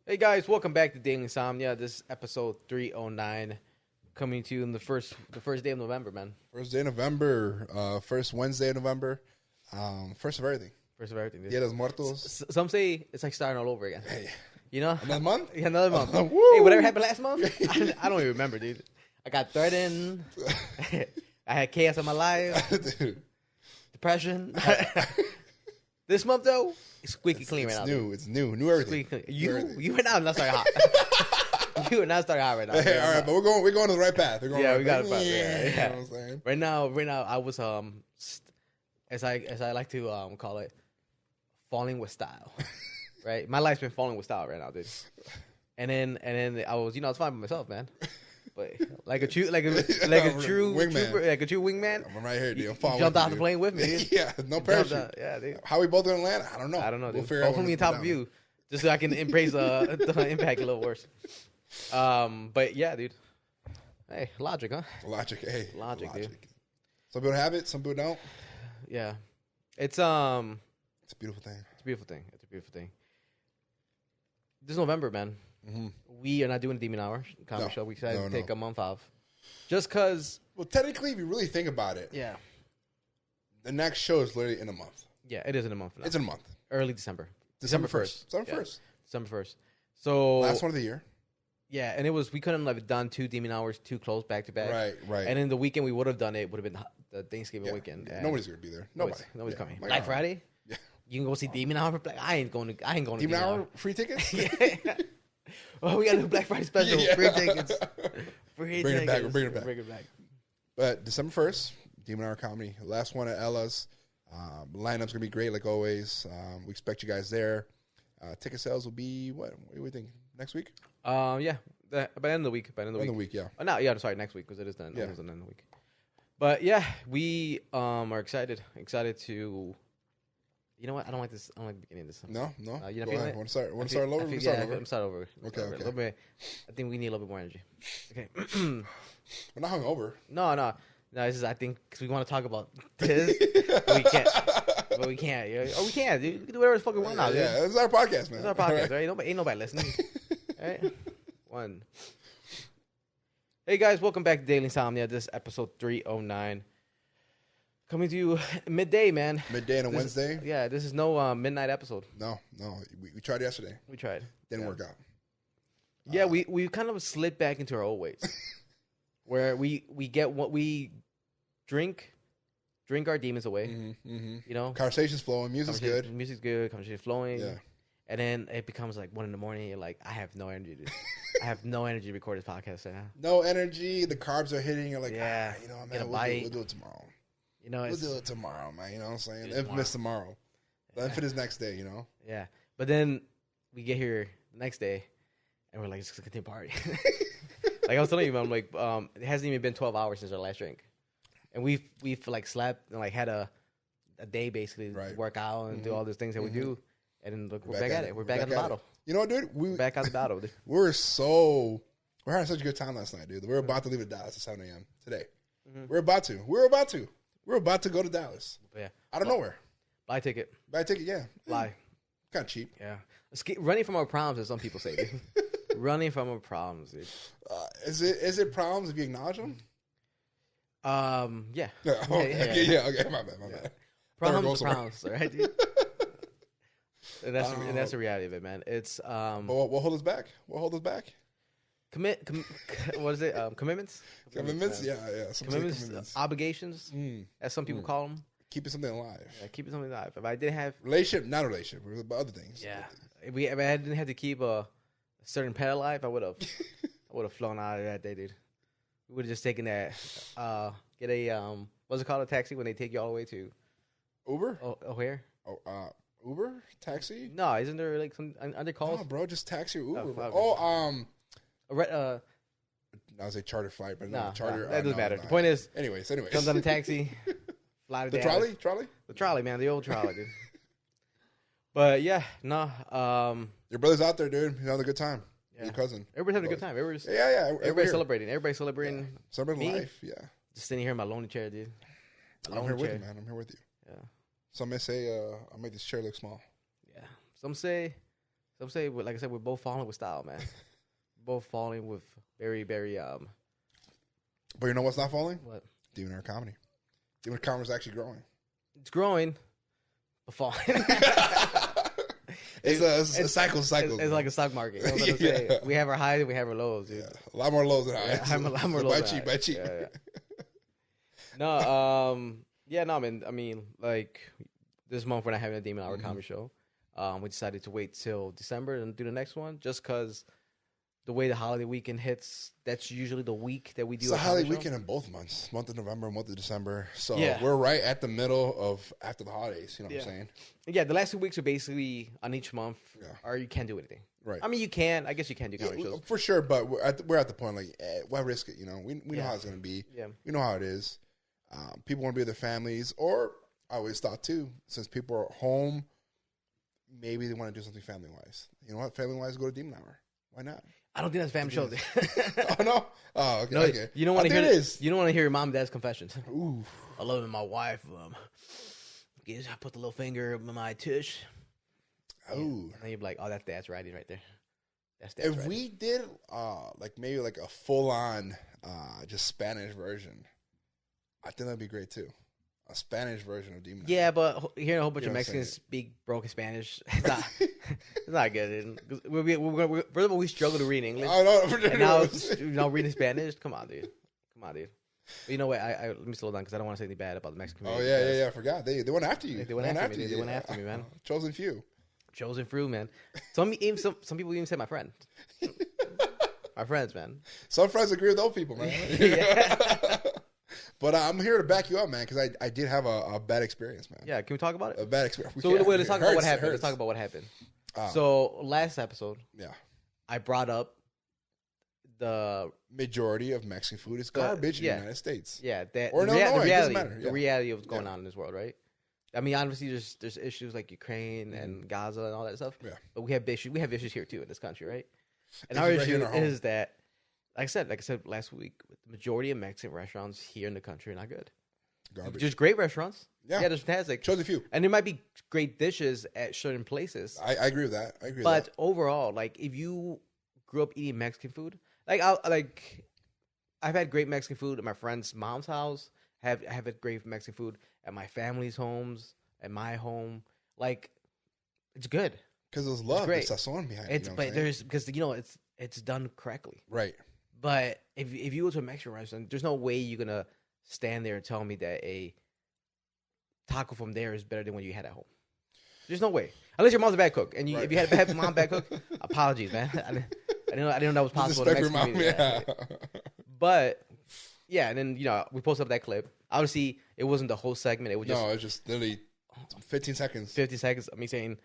Hey guys, welcome back to Daily Insomnia. This is episode 309, coming to you in the first day of November, man. First day of November, first Wednesday of November, first of everything. First of everything. Dude. Dia de los Muertos. Some say it's like starting all over again. Hey. You know? Another month? Yeah, another month. Hey, whatever happened last month? I don't even remember, dude. I got threatened. I had chaos in my life. Dude. Depression. This month, though, it's squeaky clean right now. It's new. New everything. Squeaky clean. You are now not starting hot. You are not starting hot right now. Hey, all right, but we're going to the right path. Yeah, we got it. Yeah. You know what I'm saying? Right now, I was as I like to call it, falling with style. Right, my life's been falling with style right now, dude. And then I was fine by myself, man. But like a true wingman. I'm right here, dude. I'm following. Jumped off the plane with me, dude. Yeah, no parachute. Yeah, dude. How we both gonna land? I don't know. Dude. We'll figure out. Hopefully, on top of you, just so I can embrace the impact a little worse. But yeah, dude. Hey, logic, huh? Logic, dude. Some people have it, some people don't. Yeah, it's a beautiful thing. It's a beautiful thing. This November, man. Mm-hmm. We are not doing a Demon Hour comedy show. We decided to take a month off. Just because... Well, technically, if you really think about it, the next show is literally in a month. Yeah, it is in a month now. It's in a month. Early December. December 1st. December 1st. So... Last one of the year. Yeah, and we couldn't have done 2 Demon Hours too close back to back. Right. And then the weekend we would have done it would have been the Thanksgiving weekend. Yeah. Nobody's going to be there. Nobody's coming. Black Friday? Yeah. You can go see Demon Hour. I ain't going to Demon Hour? Free tickets? Yeah. Oh, we got to do Black Friday special. Yeah. Free tickets. We're bringing it back. But December 1st, Demon Hour Comedy. Last one at Ella's. Lineup's going to be great like always. We expect you guys there. Ticket sales will be, what do we think? Next week? Yeah. By the end of the week. Yeah. I'm sorry, next week, because it is the end of the week. But yeah, we are excited to... You know what? I don't like this. I don't like the beginning of this. No. You know, want to start over? I'm start over. Okay. A little bit. I think we need a little bit more energy. Okay. We're not hungover. No. This is, I think, because we want to talk about this. But we can't. Yeah. Oh, we can, dude. We can do whatever the fuck we want now, dude. Yeah, this is our podcast, man. It's our podcast, right? Ain't nobody listening. All right? One. Hey, guys. Welcome back to Daily Insomnia. This is episode 309. Coming to you midday, man. Midday on a Wednesday? Yeah, this is no midnight episode. No. We tried yesterday. We tried. Didn't work out. Yeah, we kind of slid back into our old ways. Where we get what we drink our demons away. Mm-hmm. You know? Conversation's flowing. Music's good. Conversation's flowing. Yeah. And then it becomes like 1 a.m. You're like, I have no energy I have no energy to record this podcast right now. No energy. The carbs are hitting. You're like, man, we'll do it tomorrow. You know, we'll do it tomorrow, man. You know what I'm saying? Infamous tomorrow. The infamous next day, you know? Yeah. But then we get here the next day, and we're like, just continue party. Like I was telling you, man, I'm like, it hasn't even been 12 hours since our last drink. And we've like slept and like had a day basically to work out and do all these things that we do. And then look, we're back at it. We're back at the bottle. You know what, dude? We're back at the battle. Dude. We're having such a good time last night, dude. We're about to leave at Dallas at 7 a.m. today. Mm-hmm. We're about to go to Dallas. Yeah. Out of nowhere. Buy a ticket. Yeah. Fly. Kind of cheap. Yeah. Running from our problems, as some people say, dude. Running from our problems, dude. Is it problems if you acknowledge them? Yeah. Okay, my bad. Problems, right, dude? And that's the reality of it, man. It's What hold us back? What is it? Commitments? Commitments? Yeah. Commitments. Obligations, as some people call them. Keeping something alive. Yeah, keeping something alive. If I didn't have... not a relationship, but other things. Yeah. If I didn't have to keep a certain pet alive, I would have flown out of that day, dude. We would have just taken that, get a, what's it called, a taxi when they take you all the way to... Uber? O'Hare? Uber? Taxi? No, isn't there like some, are they called? No, bro, just taxi or Uber. I was a charter flight, but no, charter. That doesn't matter. The point is, anyways, comes on a taxi, fly to the Dallas. trolley, the trolley, man, the old trolley, dude. But yeah, no. Your brother's out there, dude. He's having a good time. Yeah. Your cousin. Everybody's having a good time. Everybody's celebrating. Everybody's celebrating. Celebrating life. Yeah. Just sitting here in my lonely chair, dude. I'm here with you, man. I'm here with you. Yeah. Some may say I make this chair look small. Yeah. Some say Some say, like I said, we're both falling with style, man. Both falling with very, very. But you know what's not falling? What? Demon Hour Comedy. Demon Hour Comedy is actually growing. It's growing, but falling. It's a cycle. It's like a stock market. You know what I'm saying? We have our highs and we have our lows, dude. Yeah. A lot more lows than highs. A lot more lows. By cheap. Yeah. No, I mean, like this month we're not having a Demon Hour comedy show. We decided to wait till December and do the next one, just because the way the holiday weekend hits, that's usually the week that we do. It's a holiday weekend in both months, month of November, month of December. So yeah. We're right at the middle of after the holidays. You know what I'm saying? Yeah, the last 2 weeks are basically on each month, or you can't do anything. Right. I mean, you can. I guess you can do comedy shows for sure, but we're at the point like, why risk it? You know, we know how it's going to be. Yeah, we know how it is. People want to be with their families, or I always thought too, since people are home, maybe they want to do something family wise. You know what? Family wise, go to Demon Hour. Why not? I don't think that's family shows. Oh no! Oh okay. No, okay. You don't want to hear this. You don't want to hear your mom and dad's confessions. Ooh, I love my wife. I put the little finger in my tush. Oh, and then you're like, oh, that's dad's writing right there. That's dad's if writing. we did like maybe like a full on just Spanish version, I think that'd be great too. A Spanish version of Demon Hour. Yeah, but hearing a whole bunch of Mexicans speak broken Spanish, it's not good. We struggle to read English. And now, reading Spanish? Come on, dude. But you know what? Let me slow down because I don't want to say anything bad about the Mexican community. Oh, yeah. I forgot. They went after you. They went after me. They went after me, man. Chosen few, man. Some people even said my friend. My friends, man. Some friends agree with those people, man. Yeah. But I'm here to back you up, man, because I did have a bad experience, man. Yeah, can we talk about it? A bad experience. Let's talk about what happened. So last episode, I brought up the majority of Mexican food is garbage in the United States. Yeah, or in Illinois, it doesn't matter. The reality of what's going on in this world, right? I mean, obviously, there's issues like Ukraine and Gaza and all that stuff. Yeah. But we have issues here too in this country, right? And our issue is that, like I said last week, the majority of Mexican restaurants here in the country are not good. Garbage. There's great restaurants. Yeah, there's fantastic. Chose a few. And there might be great dishes at certain places. I agree with that. But overall, like if you grew up eating Mexican food, I've had great Mexican food at my friend's mom's house. Have had great Mexican food at my family's homes, at my home. Like, it's good. Because there's love, there's sazon behind it. But because it's done correctly. Right. But if you go to a Mexican restaurant, there's no way you're gonna stand there and tell me that a taco from there is better than what you had at home. There's no way, unless your mom's a bad cook. And if you had a mom bad cook, apologies, man. I didn't know that was possible. In the Mexican community. But yeah, and then we posted up that clip. Obviously, it wasn't the whole segment. It was just literally 15 seconds. 50 seconds of me saying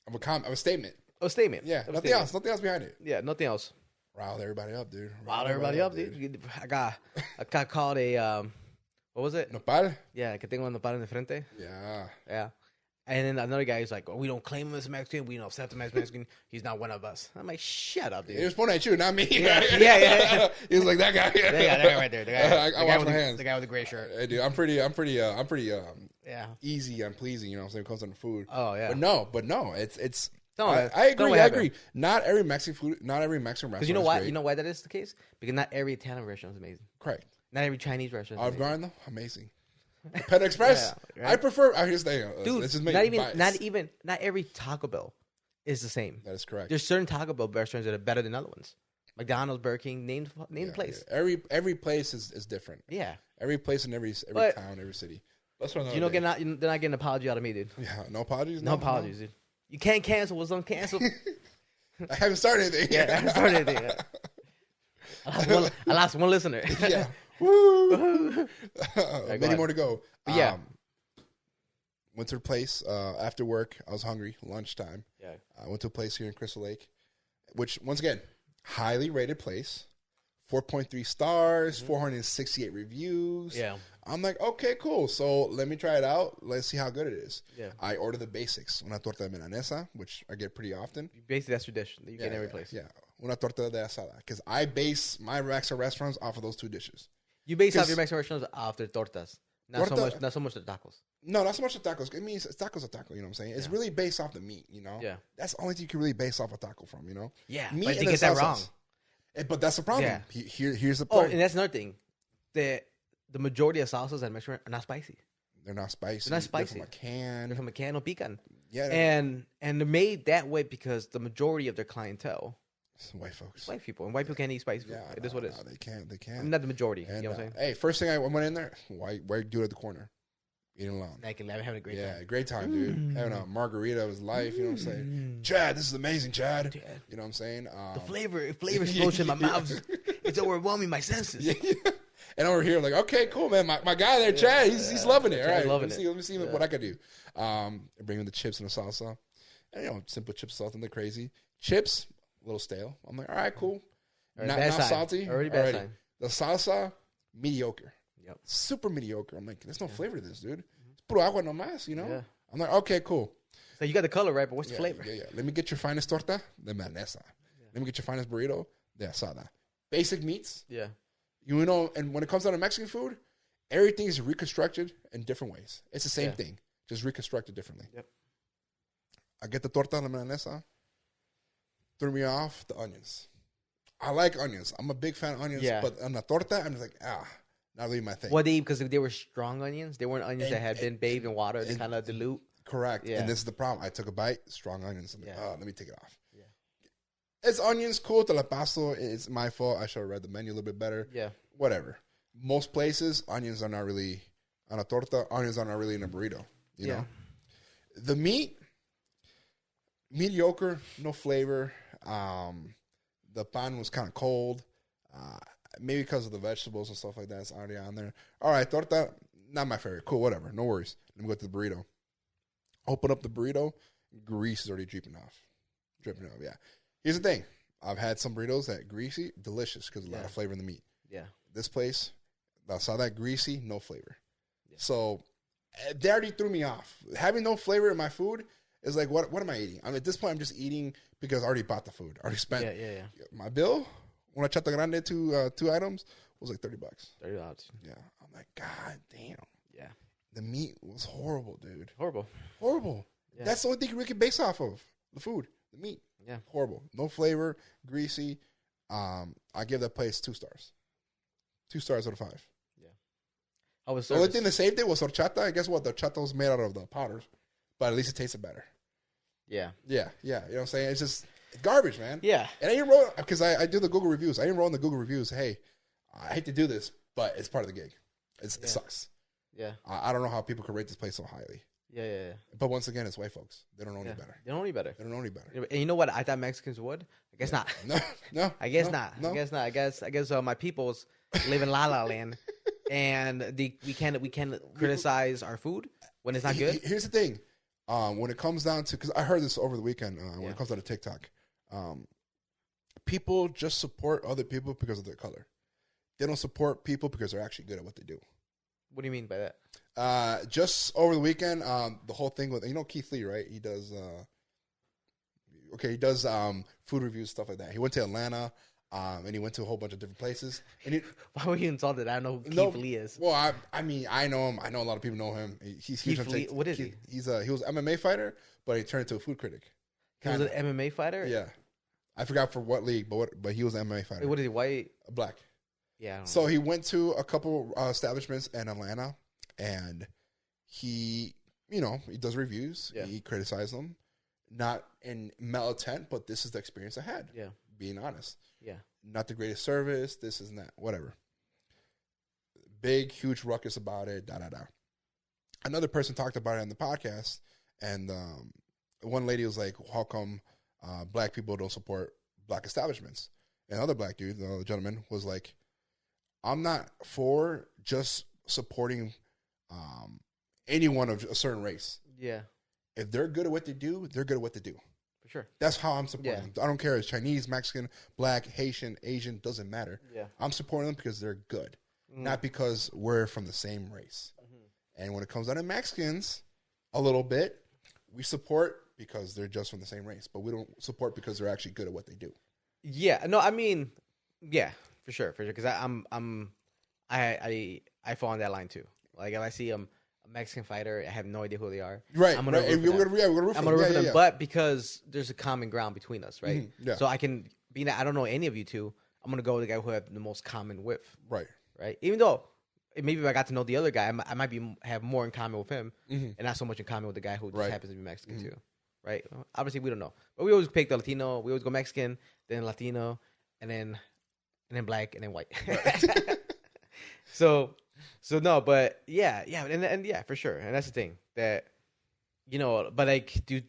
of a statement. A statement. Yeah, nothing else behind it. Yeah, nothing else. Riled everybody up, dude. Riled everybody up, dude. I got called a what was it? Nopal? Yeah, que tengo nopal en el frente. Yeah. Yeah. And then another guy is like, "Oh, we don't claim him as Mexican. We don't accept him as Mexican. He's not one of us." I'm like, "Shut up, dude." He was pointing at you, not me. Yeah. He was like that guy. That guy right there. The guy, I wash my hands. The guy with the gray shirt. Hey, dude, I'm pretty easy and pleasing. You know what I'm saying? When it comes to the food. Oh yeah. But no, it's. I agree. Not every Mexican restaurant. Because you know why? You know why that is the case? Because not every Italian restaurant is amazing. Correct. Not every Chinese restaurant. Olive Garden though, amazing. Panda Express. Yeah, right? I prefer. Here's the thing, dude. Not every Taco Bell is the same. That is correct. There's certain Taco Bell restaurants that are better than other ones. McDonald's, Burger King, name the place. Yeah. Every place is different. Yeah. Every place in every town, every city. They're not getting an apology out of me, dude. Yeah, no apologies. No apologies, dude. You can't cancel what's uncanceled. I haven't started anything. Yeah, I haven't started anything. I lost one listener. Yeah. Woo! Many more to go. Yeah. Went to a place after work. I was hungry. Lunchtime. Yeah. I went to a place here in Crystal Lake, which, once again, highly rated place. 4.3 stars, 468 reviews. Yeah. I'm like, okay, cool. So let me try it out. Let's see how good it is. Yeah. I order the basics. Una torta de milanesa, which I get pretty often. Basically, that's your dish that you get in every place. Yeah. Una torta de asada. Because I base my Mexican restaurants off of those two dishes. You base off your Mexican restaurants off their tortas. Not so much the tacos. No, not so much the tacos. It means tacos a taco. You know what I'm saying? It's really based off the meat. You know. Yeah. That's the only thing you can really base off a taco from. You know. Yeah. Meat but they get that wrong. But that's the problem. Yeah. Here's the point. point. And that's another thing. The majority of salsas at Mexican are not spicy. They're not spicy. They're not spicy. They're from a can. They're from a can, no pican. Yeah. And they're made that way because the majority of their clientele. White folks. White people. And white people can't eat spicy food. Yeah, It is what it is. They can't. I mean, not the majority. And, you know what I'm saying? Hey, first thing I went in there, white dude at the corner. Eating alone. I'm having a great time. Yeah, great time, dude. Having a margarita of his life, you know what I'm saying? Chad, this is amazing, Chad. You know what I'm saying? The flavor explosion in my mouth. It's overwhelming my senses. Yeah. And over here, like, okay, cool, man. My guy there, Chad, he's loving it. All right, loving let me see what I can do. Bring him the chips and the salsa. And, simple chips, salsa, nothing crazy. Chips, a little stale. I'm like, all right, cool. Not salty. Already bad sign. The salsa, mediocre. Yep. Super mediocre. I'm like, there's no flavor to this, dude. It's puro agua nomás, you know? Yeah. I'm like, okay, cool. So you got the color, right? But what's the flavor? Yeah. Let me get your finest torta, de milanesa. Let me get your finest burrito, de asada. Basic meats. Yeah. You know, and when it comes down to Mexican food, everything is reconstructed in different ways. It's the same thing, just reconstructed differently. Yep. I get the torta, de milanesa. Threw me off the onions. I like onions. I'm a big fan of onions. Yeah. But on the torta, I'm just like, not really my thing. Well, because they were strong onions. They weren't onions that had been bathed in water. They kind of dilute. Correct. Yeah. And this is the problem. I took a bite, strong onions. I'm like, let me take it off. Yeah. It's onions, cool. Te la paso. It's my fault. I should have read the menu a little bit better. Yeah. Whatever. Most places, onions are not really on a torta. Onions are not really in a burrito. You know? The meat, mediocre, no flavor. The pan was kind of cold. Maybe because of the vegetables and stuff like that. It's already on there. All right, torta, not my favorite. Cool, whatever. No worries. Let me go to the burrito. Open up the burrito. Grease is already dripping off. Yeah. Here's the thing. I've had some burritos that greasy, delicious because a lot of flavor in the meat. Yeah. This place, I saw that greasy, no flavor. Yeah. So they already threw me off. Having no flavor in my food is like, what am I eating? I mean, at this point, I'm just eating because I already bought the food. I already spent my bill. Una chata grande, two items, was like $30. $30. Yeah. I'm like, God damn. Yeah. The meat was horrible, dude. Horrible. Yeah. That's the only thing we can base off of. The food. The meat. Yeah. Horrible. No flavor. Greasy. I give that place 2 stars. 2 stars out of 5. Yeah. I was the only thing that saved it was horchata. I guess what? The horchata was made out of the powders. But at least it tasted better. Yeah. Yeah. You know what I'm saying? It's just garbage, man. Yeah. And I didn't roll, because I do the Google reviews. I didn't roll in the Google reviews. Hey, I hate to do this, but it's part of the gig. It sucks. Yeah. I don't know how people can rate this place so highly. Yeah. But once again, it's white folks. They don't know any better. They don't know any better. They don't know any better. And you know what? I thought Mexicans would. I guess not. No. I guess not. I guess not. I guess my peoples live in La La Land, and we can't criticize our food when it's not good. Here's the thing. When it comes down to, because I heard this over the weekend, when it comes down to TikTok, people just support other people because of their color. They don't support people because they're actually good at what they do. What do you mean by that? Just over the weekend, the whole thing with, Keith Lee, right? He does, food reviews, stuff like that. He went to Atlanta, and he went to a whole bunch of different places. And why were you insulted? I don't know who Keith Lee is. Well, I mean, I know him. I know a lot of people know him. He's Keith Lee. What is he? He was an MMA fighter, but he turned into a food critic. He was an MMA fighter? Yeah. I forgot for what league, but he was an MMA fighter. What is he, white? Black. Yeah. So he went to a couple establishments in Atlanta, and he does reviews. Yeah. He criticized them, not in malintent, but this is the experience I had. Yeah. Being honest. Yeah. Not the greatest service. This is not whatever. Big, huge ruckus about it. Another person talked about it on the podcast, and one lady was like, "How come black people don't support black establishments?" And another black dude, the gentleman, was like, I'm not for just supporting anyone of a certain race. Yeah. If they're good at what they do, they're good at what they do. For sure. That's how I'm supporting them. I don't care if it's Chinese, Mexican, Black, Haitian, Asian, doesn't matter. Yeah. I'm supporting them because they're good, not because we're from the same race. Mm-hmm. And when it comes down to Mexicans, a little bit, we support because they're just from the same race, but we don't support because they're actually good at what they do. Yeah. No, I mean, yeah, for sure. Because I fall on that line too. Like if I see a Mexican fighter, I have no idea who they are. Right. I'm gonna root for them. But because there's a common ground between us, right? Mm-hmm. Yeah. So I can being that I don't know any of you two, I'm gonna go with the guy who have the most common with. Right. Right. Even though maybe if I got to know the other guy, I might have more in common with him, and not so much in common with the guy who just happens to be Mexican too. Right. Obviously, we don't know, but we always pick the Latino. We always go Mexican, then Latino, and then black, and then white. Right. So no, but yeah, and yeah, for sure, and that's the thing that but like, to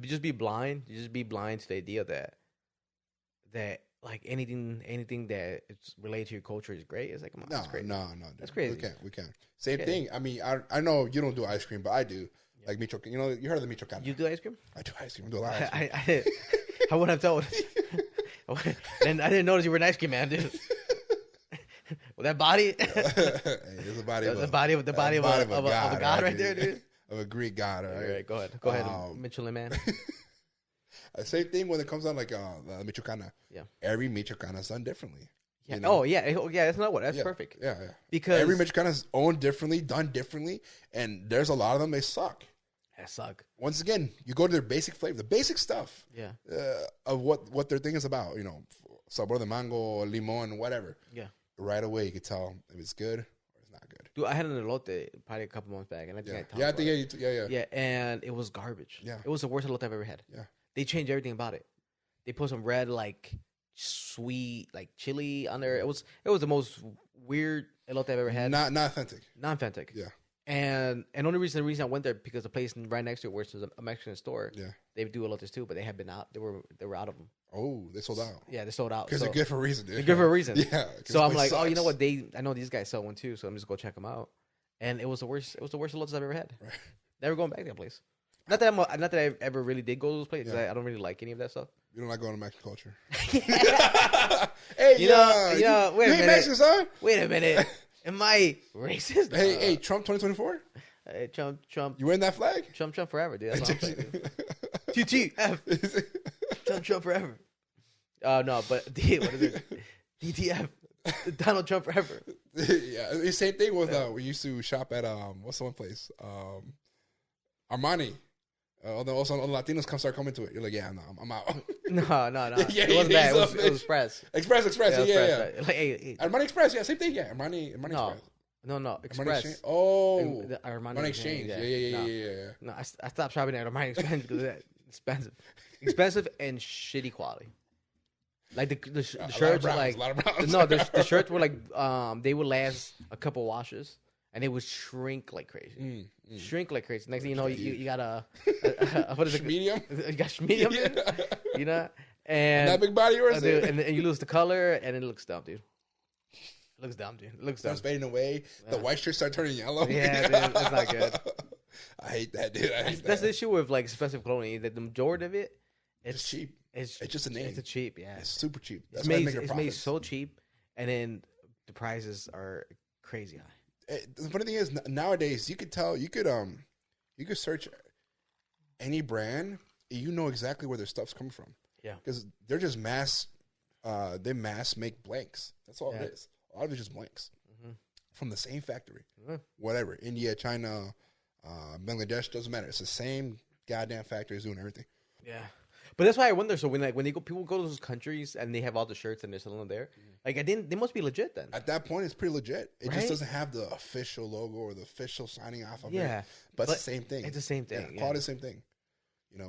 just be blind, you just be blind to the idea that like anything that is related to your culture is great. It's like, come on, that's crazy. No, that's crazy. We can't. Same thing. I mean, I know you don't do ice cream, but I do. Yeah. Like Michoacan, you heard of the Michoacan? You do ice cream? I do ice cream. I do a lot of ice cream. I wouldn't have told. And I didn't notice you were an ice cream man, dude. Well, that body. It's a body. The body of a god right there, dude. Of a Greek god. All right, go ahead, Michelin man. Same thing when it comes on like Michoacana. Yeah. Every Michoacana is done differently. Yeah. Oh yeah. That's not what. That's perfect. Yeah. Because every Michoacana is owned differently, done differently, and there's a lot of them they suck. They suck. Once again, you go to their basic flavor, the basic stuff. Yeah. Of what their thing is about. Sabor de mango, limon, whatever. Yeah. Right away, you can tell if it's good or it's not good. Dude, I had an elote probably a couple months back, and I think I talked about it. Yeah. Yeah, and it was garbage. Yeah. It was the worst elote I've ever had. Yeah. They changed everything about it. They put some red, like, sweet, like, chili on there. It was the most weird elote I've ever had. Not authentic. Not authentic. Yeah. And the reason I went there because the place right next to it, where it's a Mexican store, they do elotes too, but they have been out. They were out of them. Oh, they sold out. Yeah, they sold out. Because they're good for a reason, dude. They're good for a reason. Yeah. So I'm like, sucks. You know what? I know these guys sell one too, so I'm just go check them out. And it was the worst. It was the worst elotes I've ever had. Right. Never going back to that place. Not that I ever really did go to those places. Yeah. I don't really like any of that stuff. You don't like going to Mexican culture. Hey, you know, wait a minute. Mexican, son? Wait a minute. Am I racist? Hey, Trump 2024? Hey, Trump. You wearing that flag? Trump forever, dude. That's what I'm saying. TTF. Trump forever. No, but what is it? DTF. Donald Trump forever. Yeah, the same thing with we used to shop at what's the one place? Armani. Also, all the Latinos start coming to it. You're like, yeah, no, I'm out. No. Yeah, it wasn't that. It was Express. Express. Yeah. Like, hey. Armani Express. Yeah, same thing. Yeah, Armani Express. No. Express. Armani Exchange. Yeah. No, I stopped shopping at Armani Exchange because it's expensive and shitty quality. Like the shirts were like the shirts were like they would last a couple washes and they would shrink like crazy. Shrink like crazy. Next thing you know, you got a what is it? Medium. You got medium. You know, and that big body yours, dude, and you lose the color and it looks dumb, dude. It looks dumb. Starts fading away. The white shirts start turning yellow. Yeah, dude, that's not good. I hate that, dude. That's the issue with like expensive clothing. That the majority of it's cheap. It's just a name. It's cheap, yeah. It's super cheap. That's it's made so cheap, and then the prices are crazy high. The funny thing is, nowadays you could search any brand, and you know exactly where their stuff's coming from. Yeah, because they're just mass make blanks. That's all it is. A lot of it's just blanks from the same factory. Whatever, India, China, Bangladesh, doesn't matter. It's the same goddamn factories doing everything. Yeah. But that's why I wonder. So when people go to those countries and they have all the shirts and they're selling them there, like they must be legit then. At that point, it's pretty legit. It just doesn't have the official logo or the official signing off of it. But it's the same thing. It's the same thing. Yeah, quality, same thing.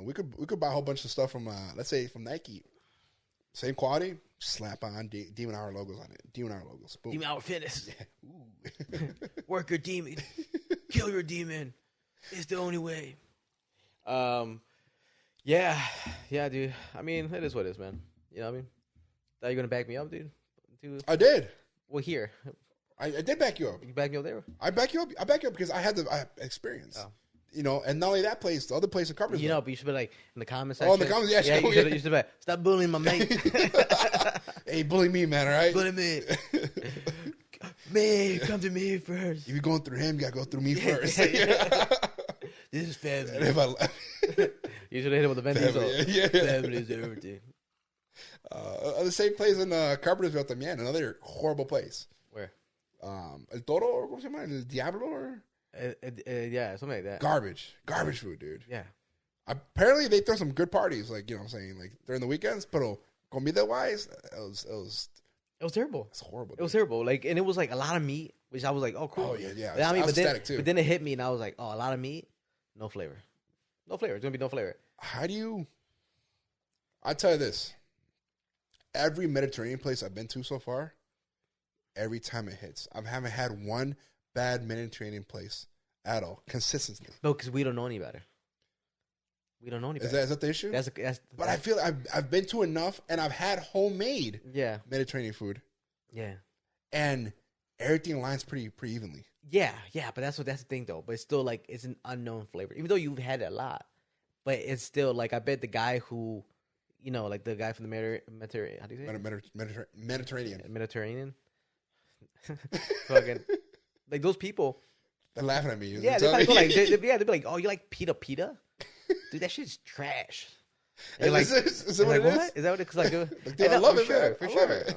We could buy a whole bunch of stuff from let's say from Nike, same quality, slap on Demon Hour logos on it. Demon Hour logos. Boom. Demon Hour Fitness. Work your demon. Kill your demon. It's the only way. Yeah, dude. I mean, it is what it is, man. You know what I mean? Thought you were gonna back me up, dude. I did. Well, here. I did back you up. You back me up there? I back you up because I had experience. Oh. And not only that place, the other place in Covers. But you should be like in the comments section. Oh, in the comments, yeah. You should be like, stop bullying my mate. Hey, bully me, man, all right? Bully me. Man, come to me first. If you're going through him, you gotta go through me first. This is family. You should have hit him with the Vin Diesel. Family is everything. The same place in Carpentersville, man. Another horrible place. Where? El Toro, or ¿cómo se llama? El Diablo, or yeah, something like that. Garbage food, dude. Yeah. Apparently, they throw some good parties, like, you know what I'm saying, like during the weekends. But comida wise, it was terrible. It's horrible. It was terrible. Like, and it was like a lot of meat, which I was like, oh, cool. Oh yeah. I mean, but then it hit me, and I was like, oh, a lot of meat, no flavor. No flavor. It's gonna be no flavor. How do you? I tell you this. Every Mediterranean place I've been to so far, every time it hits, I haven't had one bad Mediterranean place at all. Consistently. No, because we don't know any better. We don't know any better. Is that the issue? But I feel I've been to enough, and I've had homemade Mediterranean food. Yeah. And everything aligns pretty evenly. Yeah, but that's the thing though. But it's still like it's an unknown flavor, even though you've had it a lot. But it's still like I bet the guy who, you know, like the guy from the Mediterranean, how do you say it? Mediterranean. Fucking like those people. They're laughing at me. Yeah, they'd be like, oh, you like pita? Dude, that shit's trash. Like, is that what it is? Is that what it's like? Dude, I love it, man.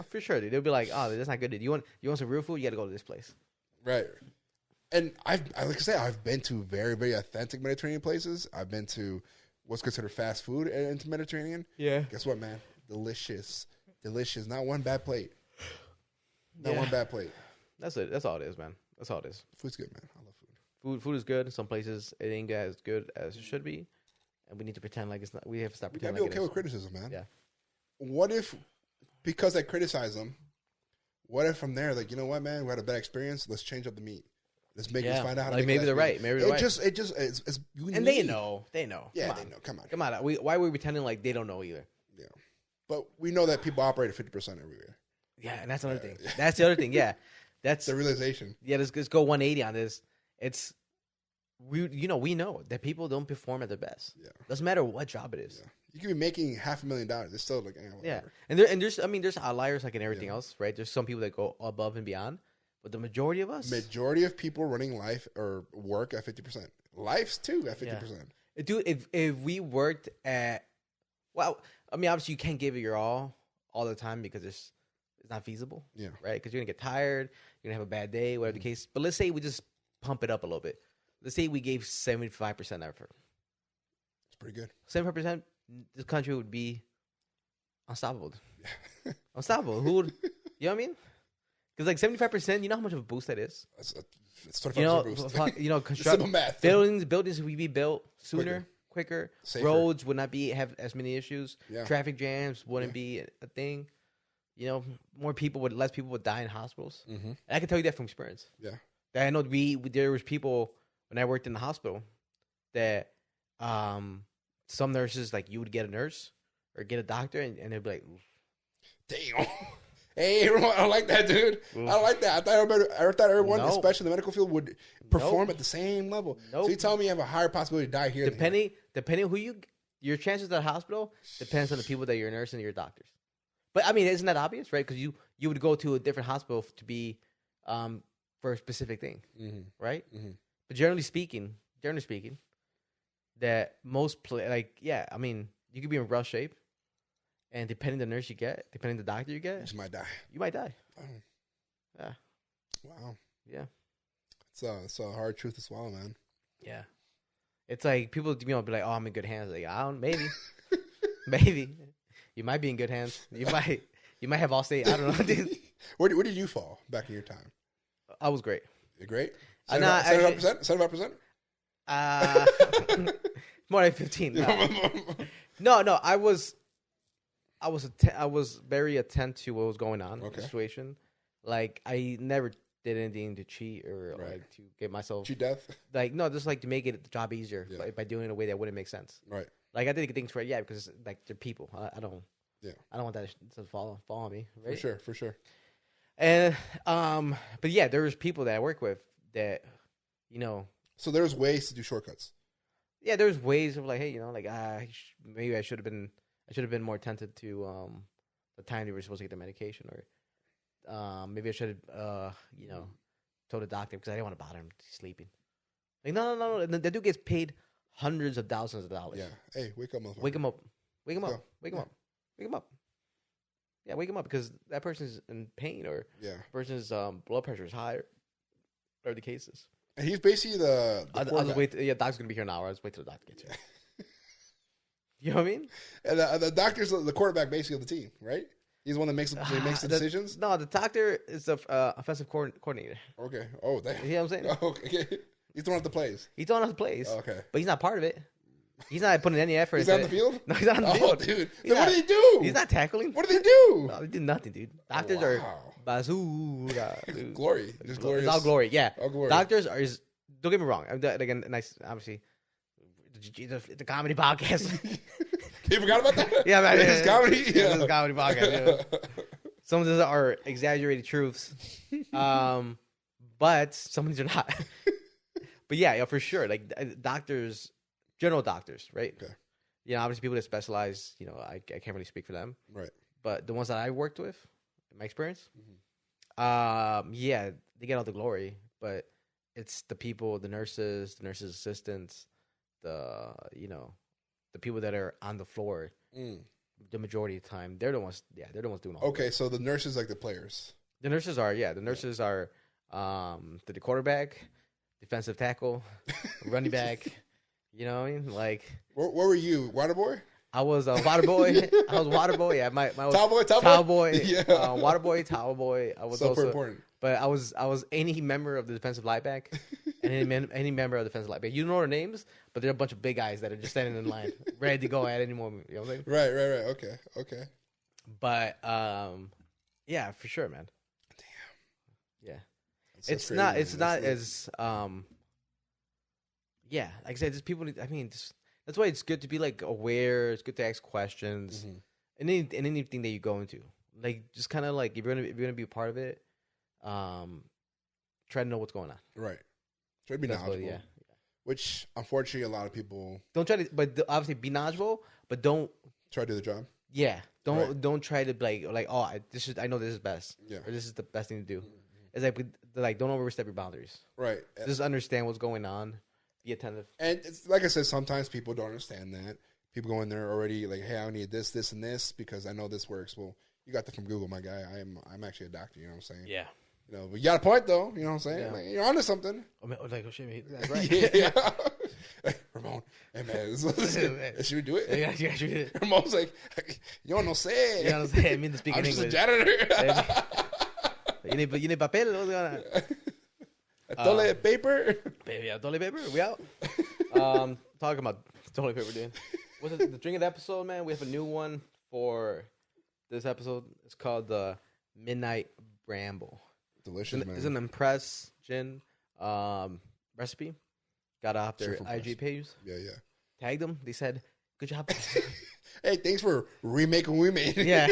For sure, dude. They'll be like, oh, that's not good, dude. You want some real food? You got to go to this place. Right. And like I say, I've been to very, very authentic Mediterranean places. I've been to what's considered fast food into Mediterranean. Yeah. Guess what, man? Delicious. Not one bad plate. Not one bad plate. That's it. That's all it is, man. That's all it is. Food's good, man. I love food. Food is good. In some places, it ain't as good as it should be. And we need to pretend like it's not. We have to stop pretending like it is. You gotta be okay with criticism, man. Yeah. What if, because I criticize them, what if from there, like, you know what, man, we had a bad experience. Let's change up the meat. Let's find out how to make maybe they're right. Maybe they're right. It's and they know. They know. Yeah, they know. Come on. Why are we pretending like they don't know either? Yeah. But we know that people operate at 50% everywhere. Yeah, and that's another thing. That's the other thing. Yeah. That's the realization. Yeah, let's go 180 on this. It's we know that people don't perform at their best. Yeah. Doesn't matter what job it is. Yeah. You could be making $500,000. It's still like yeah. And there's outliers like in everything else, right? There's some people that go above and beyond, but the majority of people running life or work at 50%. Life's too at 50%. Yeah. Dude, if we worked at, well, I mean, obviously you can't give it your all the time because it's not feasible. Yeah. Right? Because you're gonna get tired, you're gonna have a bad day, whatever the case. But let's say we just pump it up a little bit. Let's say we gave 75% effort. It's pretty good. 75%, this country would be unstoppable. Unstoppable. Who would, you know what I mean? Because like 75%, you know how much of a boost that is? It's 25% boost. Construct math. buildings would be built sooner, quicker. Safer. Roads would not have as many issues. Yeah. Traffic jams wouldn't be a thing. You know, less people would die in hospitals. Mm-hmm. And I can tell you that from experience. Yeah. That I know there was people when I worked in the hospital that some nurses, like, you would get a nurse or get a doctor and they'd be like, damn. Hey, I like that, dude. I like that. I thought everyone, especially in the medical field, would perform at the same level. So you tell me you have a higher possibility to die here. Depending who your chances at the hospital depends on the people that you're nursing and your doctors. But I mean, isn't that obvious, right? Because you would go to a different hospital to be for a specific thing, right? Mm-hmm. But generally speaking, that most I mean, you could be in rough shape. And depending the nurse you get, depending the doctor you get, you just might die. You might die. Oh. Yeah. Wow. Yeah. It's a hard truth to swallow, man. Yeah. It's like people, be like, "Oh, I'm in good hands." Like, maybe, maybe you might be in good hands. You might have Allstate. I don't know, dude. Where did you fall back in your time? I was great. You're great. 75%. More than 15. No. I was very attentive to what was going on in the situation. Like, I never did anything to cheat or like to get myself cheat death. Like, no, just like to make it the job easier by doing it in a way that wouldn't make sense. Right. Like, I did things for because like they're people. I don't want that to fall on me. Right. For sure. And but yeah, there was people that I work with that, So there's ways to do shortcuts. Yeah, there's ways of like, hey, like maybe I should have been more attentive to the time they were supposed to get the medication, or maybe I should have told the doctor because I didn't want to bother him sleeping. Like, no. The dude gets paid hundreds of thousands of dollars. Yeah. Hey, wake up, motherfucker. Wake him up. Yeah, wake him up because that person's in pain or person's blood pressure is high or the cases. And he's basically the I'll just wait. Doc's gonna be here in an hour. I'll just wait till the doctor gets here. You know what I mean? And the doctor's the quarterback, basically, of the team, right? He's the one that makes the decisions. No, the doctor is the offensive coordinator. Okay. Oh, damn. You know what I'm saying? Oh, okay. He's throwing out the plays. He's throwing out the plays. Oh, okay. But he's not part of it. He's not putting any effort. He's not on the field? No, he's not on the field. Dude. Then what do they do? He's not tackling. What do they do? No, they do nothing, dude. Doctors are bazooka. Glory. Just glorious. It's all glory. Yeah. All glory. Doctors are. Don't get me wrong. Again, nice. Obviously, the comedy podcast. You forgot about that? Yeah, man. It's comedy. Yeah, it's a comedy podcast. Yeah. Some of these are exaggerated truths, but some of these are not. But yeah, for sure. Like doctors, general doctors, right? Okay. You know, obviously people that specialize, you know, I can't really speak for them. Right. But the ones that I worked with, in my experience, yeah, they get all the glory, but it's the people, the nurses assistants, the people that are on the floor. The majority of the time, they're the ones doing all. Okay, so the nurses like the players. The nurses are the quarterback, defensive tackle, running back. You know what I mean? Like, where were you, water boy? I was a water boy. I was water boy. Yeah, my towel boy. Yeah, water boy, towel boy. I was super important. But I was any member of the defensive line back, and any member of the defensive line back. You don't know their names, but they're a bunch of big guys that are just standing in line, ready to go at any moment. You know what I'm saying? Right. Okay. But yeah, for sure, man. Damn. Yeah, it's not as yeah. Like I said, just people. I mean, that's why it's good to be like aware. It's good to ask questions, and anything that you go into, like just kind of like if you're gonna be a part of it. Try to know what's going on. Right. Try to be knowledgeable. Yeah. Which, unfortunately, a lot of people don't try to. But obviously, be knowledgeable, but don't try to do the job. Yeah. Don't try to like oh I know this is best. Yeah. Or this is the best thing to do. It's like don't overstep your boundaries. Right. Just understand what's going on. Be attentive. And it's like I said, sometimes people don't understand that. People go in there already like, hey, I need this, and this because I know this works. Well, you got that from Google, my guy. I'm actually a doctor. You know what I'm saying? Yeah. You know, but you got a point though. You know what I'm saying? Yeah. Like, you're onto something. Like, oh shit, that's right. Yeah. Hey, Ramon, hey man, should we do it? Yeah, should we do it? Ramon's like, yo no sé. You know what I'm saying? I mean to speak in English. I'm just a janitor. You need papel? What's going on? A toilet paper? Yeah, toilet paper? We out? Talking about toilet paper, dude. What's it, the drink of the episode, man? We have a new one for this episode. It's called the Midnight Bramble. Delicious, man. It's an Impress gin recipe. Got off their IG page. Yeah. Tagged them. They said, good job. Hey, thanks for remaking what we made. Yeah.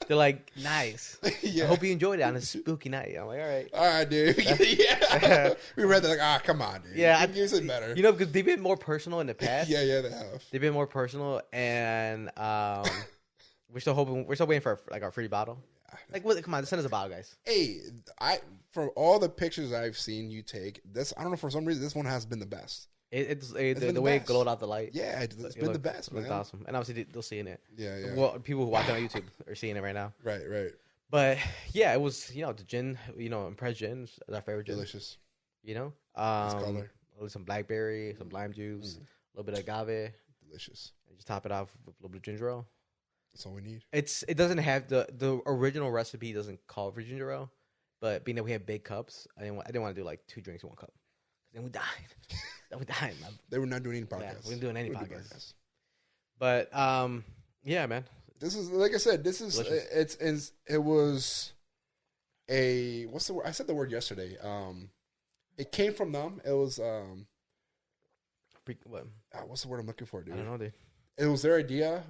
They're like, nice. Yeah. I hope you enjoyed it on a spooky night. I'm like, all right. All right, dude. Yeah. We read that like, come on, dude. Yeah. You said better. You know, because they've been more personal in the past. Yeah, they have. They've been more personal, and we're still waiting for our free bottle. Like, come on, send us a bottle, guys. Hey, from all the pictures I've seen you take, I don't know, for some reason, this one has been the best. It's the way it glowed out the light. Yeah, it's been the best, man. It's awesome. And obviously, they'll see it. Yeah. Well, people who watch it on YouTube are seeing it right now. Right. But, yeah, it was, the gin, Impress gin is our favorite gin. Delicious. Color. Some blackberry, some lime juice, a little bit of agave. Delicious. And just top it off with a little bit of ginger ale. That's all we need. It doesn't have the original recipe doesn't call for ginger ale, but being that we have big cups, I didn't want to do like 2 drinks in 1 cup. Then we died. They were not doing any podcasts. Yeah, we weren't doing any podcasts. But yeah, man. This is, like I said, it was a, what's the word? I said the word yesterday. It came from them. It was what? What's the word I'm looking for, dude? I don't know, dude. It was their idea.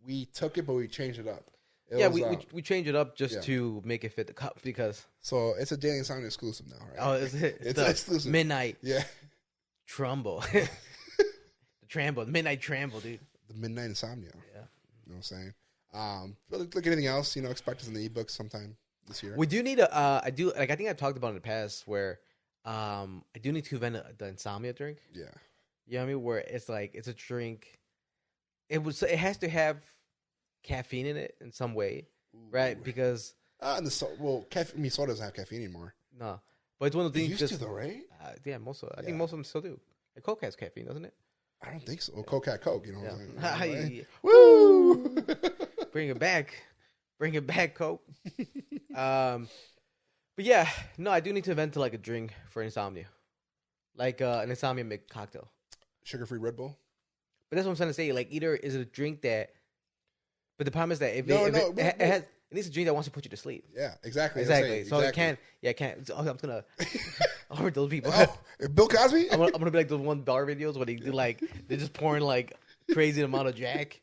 We took it, but we changed it up. We changed it up just to make it fit the cup because. So it's a Daily Insomnia exclusive now, right? Oh, is it? It's exclusive. Midnight. Yeah. Trumble. The Midnight Tramble, dude. The Midnight Insomnia. Yeah. You know what I'm saying? But like anything else, expect us in the ebooks sometime this year. We do need I think I've talked about in the past where I do need to invent the insomnia drink. Yeah. You know what I mean? Where it's like it's a drink. It has to have caffeine in it in some way, right? Because soda doesn't have caffeine anymore. No, but it's one of the things. It used to though, right? Yeah, I think most of them still do. Like Coke has caffeine, doesn't it? I don't think so. Well, Coke had Coke, you know what I'm saying? Right? Woo! Bring it back, Coke. But yeah, no, I do need to invent like a drink for insomnia, like an insomnia mix cocktail, sugar-free Red Bull. But that's what I'm trying to say. Like, either is it a drink that, but the problem is that it needs a drink that wants to put you to sleep. Yeah, exactly. So it can't. Yeah, it can't. So I'm gonna over those people. Oh, Bill Cosby. I'm gonna be like those one bar videos where they do like they're just pouring like crazy amount of Jack,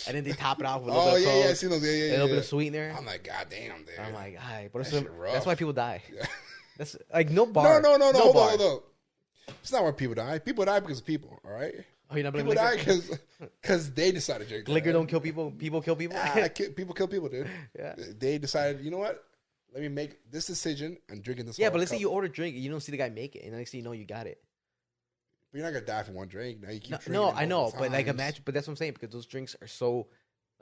and then they top it off with a little bit of Coke. I see those. Yeah, a little bit of sweetener. I'm like, God damn, dude. I'm like, but that's why people die. Yeah. That's like no bar. No. Hold on. It's not why people die. People die because of people. All right. Oh, you're not people die because they decided to drink. Liquor don't kill people. People kill people. People kill people, dude. Yeah. They decided, you know what? Let me make this decision and drinking this. Yeah, but let's say you order a drink and you don't see the guy make it, and the next thing you know, you got it. But you're not gonna die from one drink. Now you keep drinking. No, I know, but like imagine. But that's what I'm saying, because those drinks are so,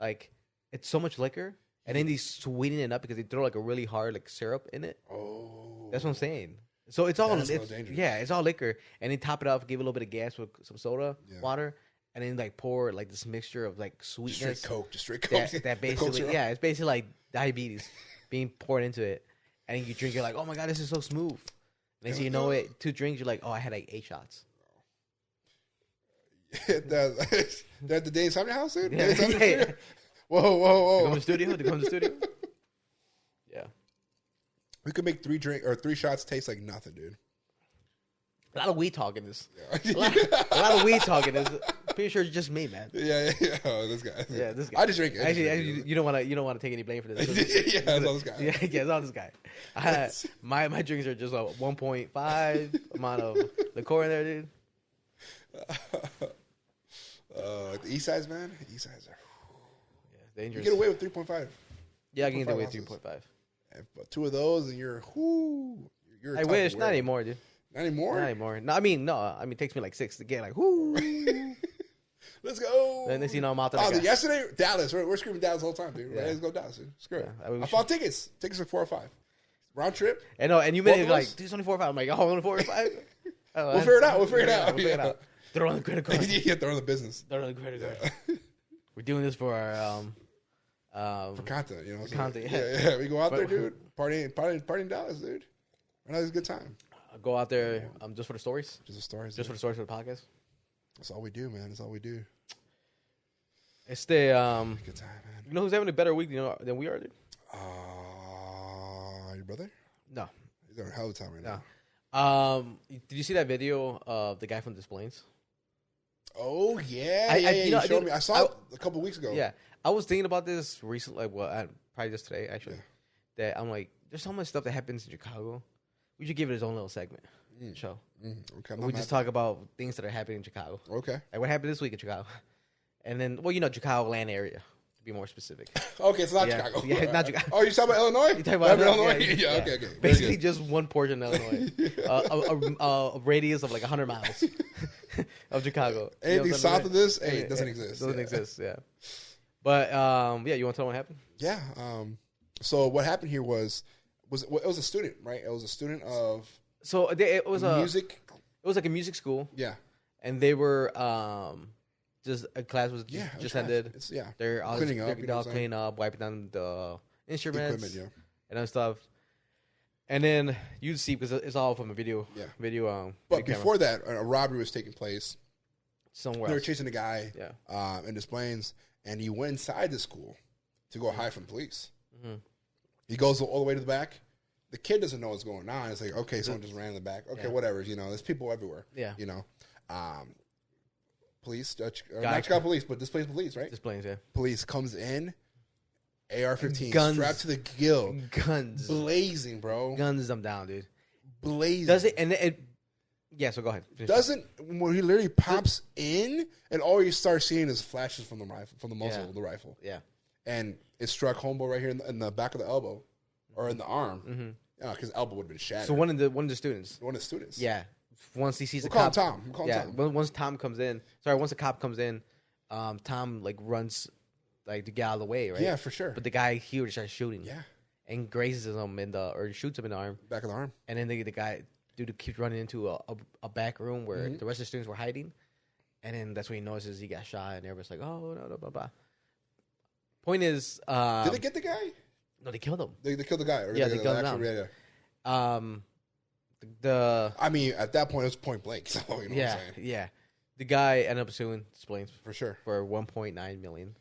like, it's so much liquor, and then they sweeten it up because they throw like a really hard like syrup in it. Oh, that's what I'm saying. So it's all dangerous. It's all liquor, and then top it off, give it a little bit of gas with some soda, water, and then like pour like this mixture of like sweetness, just straight Coke. That basically, it's basically like diabetes being poured into it, and then you drink, you're like, oh my god, this is so smooth. And then you know it, 2 drinks, you're like, oh, I had like 8 shots. That's the Daily Insomnia house, dude. Yeah. Whoa! To come to the studio. Yeah. We could make 3 shots taste like nothing, dude. A lot of weed talking this. Yeah. a lot of weed talking this. Pretty sure it's just me, man. Yeah. Oh, this guy. Yeah, this guy. I just drink it. Actually, you don't want to take any blame for this. It's all this guy. Yeah, it's all this guy. My drinks are just a 1.5 amount of liqueur in there, dude. The East Sides, man. East Sides are dangerous. You get away with 3.5. Yeah, I can get away with 3.5. But 2 of those, and you're I wish not anymore, dude. Not anymore. No, I mean, it takes me like 6 to get like, whoo. Let's go. And then you know I'm out there. Yesterday, Dallas. We're screaming Dallas the whole time, dude. Yeah. Right? Let's go Dallas, dude. Screw it. I found tickets. Tickets are 4 or 5. Round trip. And you made it like, it's only 4 or 5. I'm like, oh, only 4 or 5. We'll figure it out. We'll figure it out. Throw on the credit card. Throw on the business. Throw on the credit card. We're doing this for our for content, you know. For content, yeah. We go out there, dude. Party in Dallas, dude. I know it's a good time. Go out there just for the stories. Just the stories. Just for the stories for the podcast. That's all we do, man. That's all we do. It's the good time, man. You know who's having a better week than we are, dude? Your brother? No. He's having a hell of a time right now. Did you see that video of the guy from Des Plaines? Oh yeah, you showed me. I saw it a couple weeks ago. Yeah, I was thinking about this recently. Probably just today, actually. Yeah. That I'm like, there's so much stuff that happens in Chicago. We should give it its own little segment show. Okay, we just talk about things that are happening in Chicago. Okay, like what happened this week in Chicago, and then Chicagoland area to be more specific. Okay, it's not Chicago. Yeah, it's not Chicago. Oh, you talking about Illinois? You talking about Illinois? Yeah. Okay. Basically, just one portion of Illinois, a radius of like 100 miles of Chicago. Anything south of this, doesn't exist. Doesn't exist. Yeah. But you want to tell them what happened? Yeah. So what happened here was it was a student, right? It was a student of. So it was music. It was like a music school. Yeah. And they were just a class was just ended. They're all cleaning up. They're all cleaning up, wiping down the instruments, and other stuff. And then you'd see, because it's all from a video. Yeah. But before that, a robbery was taking place somewhere. They were chasing a guy. In Des Plaines, and he went inside the school to go hide from police. Mm-hmm. He goes all the way to the back. The kid doesn't know what's going on. It's like, okay, someone just ran in the back. Okay, whatever. There's people everywhere. Yeah. Police, not Chicago police, but Des Plaines police, right? Des Plaines, yeah. Police comes in, AR-15, strapped to the gill. Guns. Blazing, bro. Guns them down, dude. Blazing. Does it, yeah, so go ahead. When he literally pops in, and all you start seeing is flashes from the rifle, from the muzzle of the rifle. Yeah. And it struck homeboy right here in the back of the elbow, or in the arm. Mm-hmm. Yeah, because elbow would have been shattered. So one of the students. Yeah. Once he sees the cop, Tom. We'll call him Tom. Once the cop comes in, Tom like runs like to get out of the way, right? Yeah, for sure. But the guy here starts shooting. Yeah. And grazes him or shoots him in the arm. Back of the arm. And then the guy, dude, keeps running into a back room where the rest of the students were hiding. And then that's when he notices he got shot, and everybody's like, "Oh no, blah blah." Point is, did they get the guy? No, they killed him. They killed the guy. Or yeah, they killed him. Yeah. I mean, at that point, it was point blank. So you know what I'm saying? Yeah. The guy ended up suing Splains for sure for $1.9 million.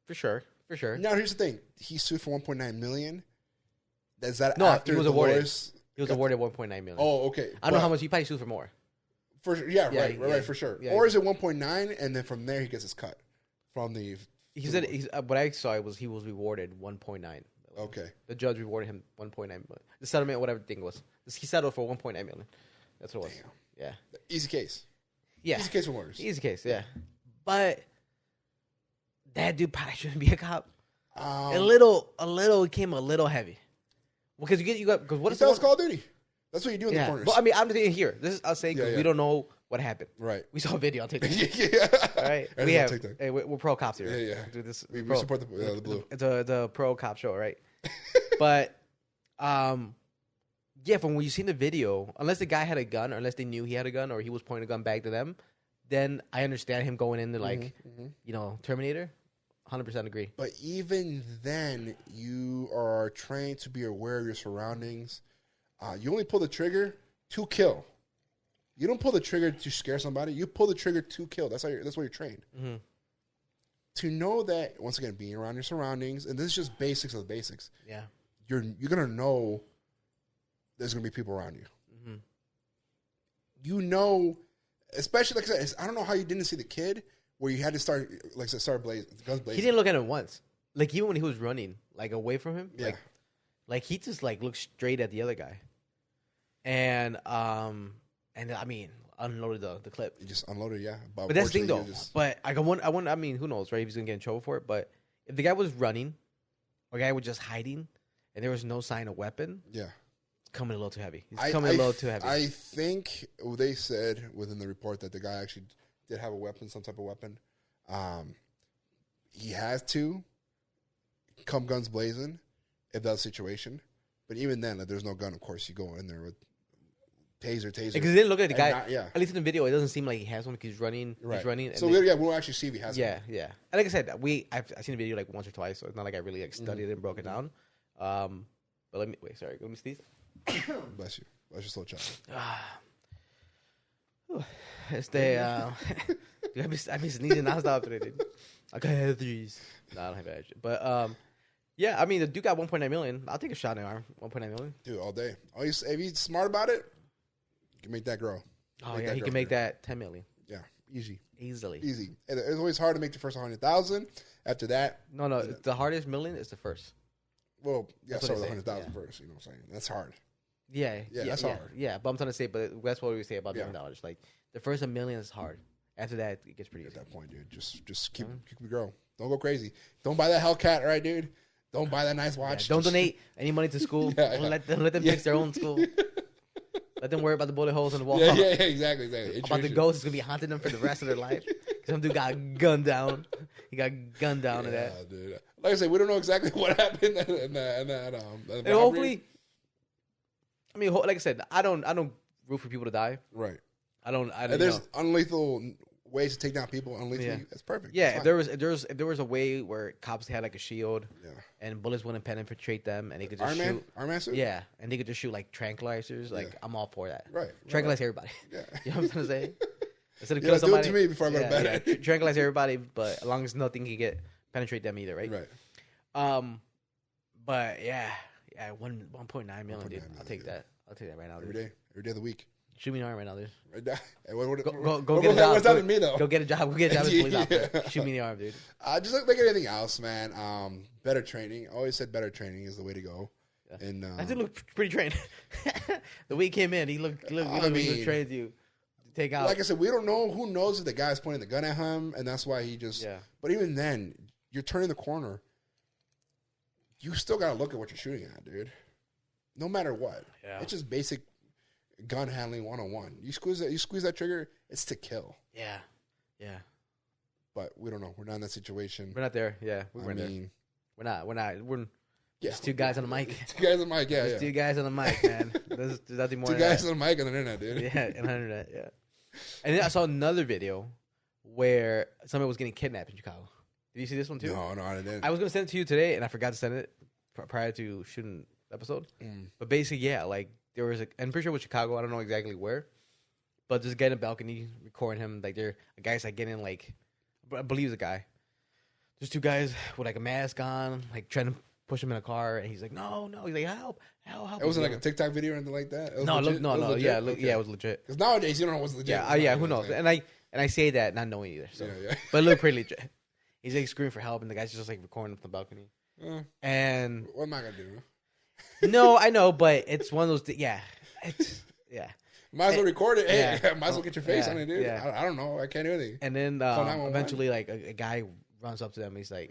For sure. Now here's the thing: he sued for $1.9 million. Is that no? After he was awarded. He was awarded $1.9 million. Oh, okay. I don't know how much he probably sued for more. Right, for sure. Yeah, or is it 1.9, and then from there he gets his cut from the. He said what I saw was he was rewarded 1.9. Okay. The judge rewarded him 1.9 million. The settlement, whatever the thing was, he settled for 1.9 million. That's what it was. Damn. Yeah. Easy case. Yeah. Easy case for lawyers. Easy case. Yeah. But that dude probably shouldn't be a cop. A little came a little heavy. Because you got because what is Call of Duty? That's what you do in the corners. But I mean, I'm saying here. This is us saying because we don't know what happened. Right. We saw a video on TikTok. Yeah. Right. We're pro cops here. Yeah. Do this. We support the blue. It's a pro cop show, right? But yeah, from when you seen the video, unless the guy had a gun, or unless they knew he had a gun, or he was pointing a gun back to them, then I understand him going into like, Terminator. 100% agree. But even then, you are trained to be aware of your surroundings. You only pull the trigger to kill. You don't pull the trigger to scare somebody. You pull the trigger to kill. That's what you're trained. Mm-hmm. To know that, once again, being around your surroundings, and this is just basics of the basics. Yeah, you're gonna know there's gonna be people around you. Mm-hmm. You know, especially like I said, I don't know how you didn't see the kid where you had to start guns blazing. He didn't look at him once. Like even when he was running, like away from him, yeah. like he just like looked straight at the other guy, and I mean unloaded the clip. You just unloaded, yeah. But that's the thing though. But I mean, who knows, right? If he's gonna get in trouble for it. But if the guy was running, or the guy was just hiding, and there was no sign of weapon, yeah, it's coming a little too heavy. It's coming a little too heavy. I think they said within the report that the guy actually did have a weapon, some type of weapon. He has to come guns blazing if that's the situation. But even then, if there's no gun, of course, you go in there with taser. Because it didn't look like the guy. Yeah. At least in the video, it doesn't seem like he has one because he's running. Right. He's running. So we won't actually see if he has one. Yeah. And like I said, I've seen the video like once or twice, so it's not like I really like studied it and broke it down. But let me let me sneeze. Bless you. Bless your slow child. I've been sneezing nonstop today, dude. I got threes. No, I don't have that shit. But yeah, I mean, the dude got 1.9 million. I'll take a shot in the arm. 1.9 million, dude, all day. If he's smart about it, he can make that grow. He can make that 10 million. Yeah, easily. And it's always hard to make the first 100,000. After that, no, the hardest million is the first. Well, yeah, start with 100,000 first. You know what I'm saying? That's hard. Yeah, that's hard. Yeah, but I'm trying to say, but that's what we say about $1 million. Like the first $1 million is hard. After that, it gets pretty easy. At that point, dude, just keep it growing. Don't go crazy. Don't buy that Hellcat, right, dude? Don't buy that nice watch. Yeah, don't donate any money to school. Let them fix their own school. Let them worry about the bullet holes in the wall. Yeah, exactly. About the ghost is gonna be haunting them for the rest of their life. Some dude got gunned down. He got gunned down to that. Dude. Like I said, we don't know exactly what happened in that. And hopefully, I mean, like I said, I don't root for people to die. Right. I don't. And there's unlethal ways to take down people unlethally. Yeah. That's perfect. Yeah. If there was a way where cops had like a shield. Yeah. And bullets wouldn't penetrate them, and they could just shoot. Iron Man suit? Yeah, and they could just shoot like tranquilizers. Like I'm all for that. Right. Tranquilize everybody. Yeah. You know what I'm trying to say? Instead of killing somebody, do it to me before I go to bed. Yeah. Tranquilize everybody, but as long as nothing can penetrate them either, right? Right. But yeah, 1.9 million, dude. I'll take that. I'll take that right now. Every day of the week. Shoot me an arm right now, dude. Right now. Go get a job. What's that to me though? Go get a job. Go get a job as a police officer. Shoot me in the arm, dude. Just like anything else, man. Better training. I always said better training is the way to go. Yeah. And I did look pretty trained. The way he came in, he looked trained to take out. Like I said, we don't know. Who knows if the guy's pointing the gun at him, and that's why he just. Yeah. But even then, you're turning the corner. You still got to look at what you're shooting at, dude. No matter what. Yeah. It's just basic gun handling 101. You squeeze that trigger, it's to kill. Yeah. but we don't know. We're not in that situation. We're not there. Yeah, we're not. We're not. We're just two guys on the mic. Two guys on the mic. Yeah. Two guys on the mic, man. There's nothing more. Two guys on the mic on the internet, dude. Yeah, on the internet. Yeah. And then I saw another video where somebody was getting kidnapped in Chicago. Did you see this one too? No, I didn't. I was gonna send it to you today, and I forgot to send it prior to shooting the episode. But basically, yeah, like there was I'm pretty sure it was Chicago. I don't know exactly where, but there's a guy in a balcony recording him. Like a guy's like getting like, I believe it's a guy. There's two guys with like a mask on, like trying to push him in a car, and he's like, no. He's like, help. It wasn't like a TikTok video or anything like that. It was no, legit? no. Yeah, yeah, it was legit. Because nowadays you don't know what's legit. Yeah, who knows? And I say that not knowing either. So. Yeah. But it looked pretty legit. He's like screaming for help, and the guy's just like recording from the balcony. And what am I gonna do? No, I know, but it's one of those. Yeah. Might as well record it. Hey, Yeah. might as well get your face on it, dude. Yeah. I don't know. I can't do anything. And then eventually, like a guy runs up to them. And he's like,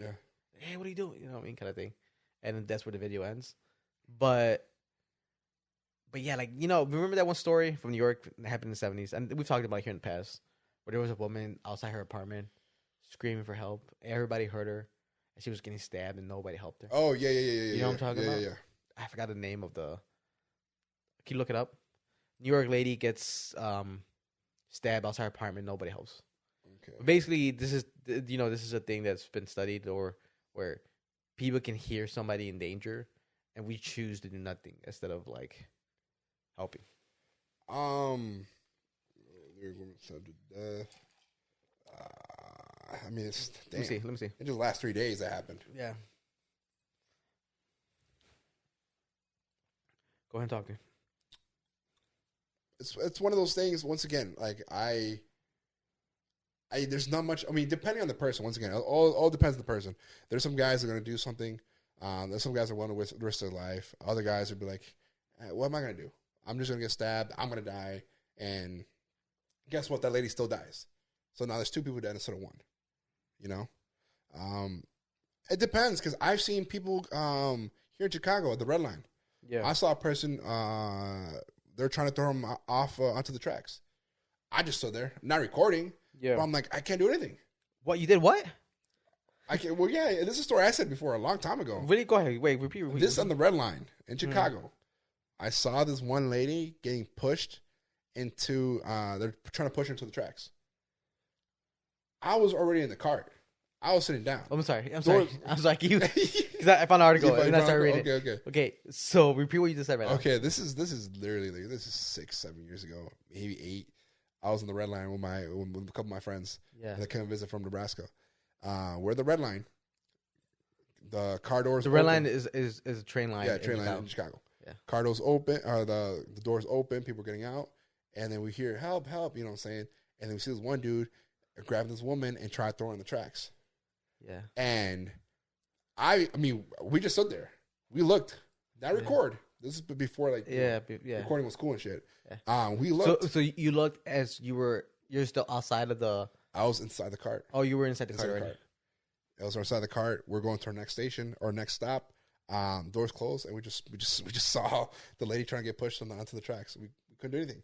"Hey, what are you doing?" You know what I mean, kind of thing. And then that's where the video ends. But yeah, like remember that one story from New York that happened in the 70s, and we've talked about it here in the past, where there was a woman outside her apartment screaming for help. Everybody heard her, and she was getting stabbed, and nobody helped her. Oh yeah. You know what I'm talking about? Yeah. I forgot the name of the. Can you look it up? New York lady gets stabbed outside her apartment. Nobody helps. Okay. Basically, this is a thing that's been studied, or where people can hear somebody in danger, and we choose to do nothing instead of like helping. I mean, it's damn. Let me see. In just the last 3 days that happened. Yeah. Go ahead and talk to me. It's one of those things. Once again, like I there's not much. I mean, depending on the person. Once again, all depends on the person. There's some guys that are going to do something. There's some guys that want to risk their life. Other guys would be like, "What am I going to do? I'm just going to get stabbed. I'm going to die." And guess what? That lady still dies. So now there's two people dead instead of one. It depends, because I've seen people here in Chicago at the Red Line. Yeah, I saw a person. They're trying to throw him off onto the tracks. I just stood there, not recording. Yeah, but I'm like, I can't do anything. What, you did? What? I can't. Well, yeah, this is a story I said before a long time ago. Really? Go ahead. Wait, repeat. This is on the Red Line in Chicago. I saw this one lady getting pushed into. They're trying to push her into the tracks. I was already in the cart. I was sitting down. I'm sorry. I was like, you. Because I found an article and I started reading. Okay. So repeat what you just said right now. Okay. This is literally this is 6-7 years ago, maybe 8. I was in the Red Line with a couple of my friends. Yeah. That came visit from Nebraska. We're the Red Line. The car doors. The Red Line is a train line. Yeah, train line in Chicago. Yeah. Car doors open. The doors open. People are getting out, and then we hear help. You know what I'm saying? And then we see this one dude grab this woman and try throwing the tracks. Yeah. And I mean, we just stood there. We looked. Not record. This is before recording was cool and shit. Yeah. We looked. So you looked as you're still outside of the. I was inside the cart. Oh, you were inside the cart already. I was inside the cart. We're going to our next station or next stop. Doors closed, and we just saw the lady trying to get pushed onto the tracks. We couldn't do anything.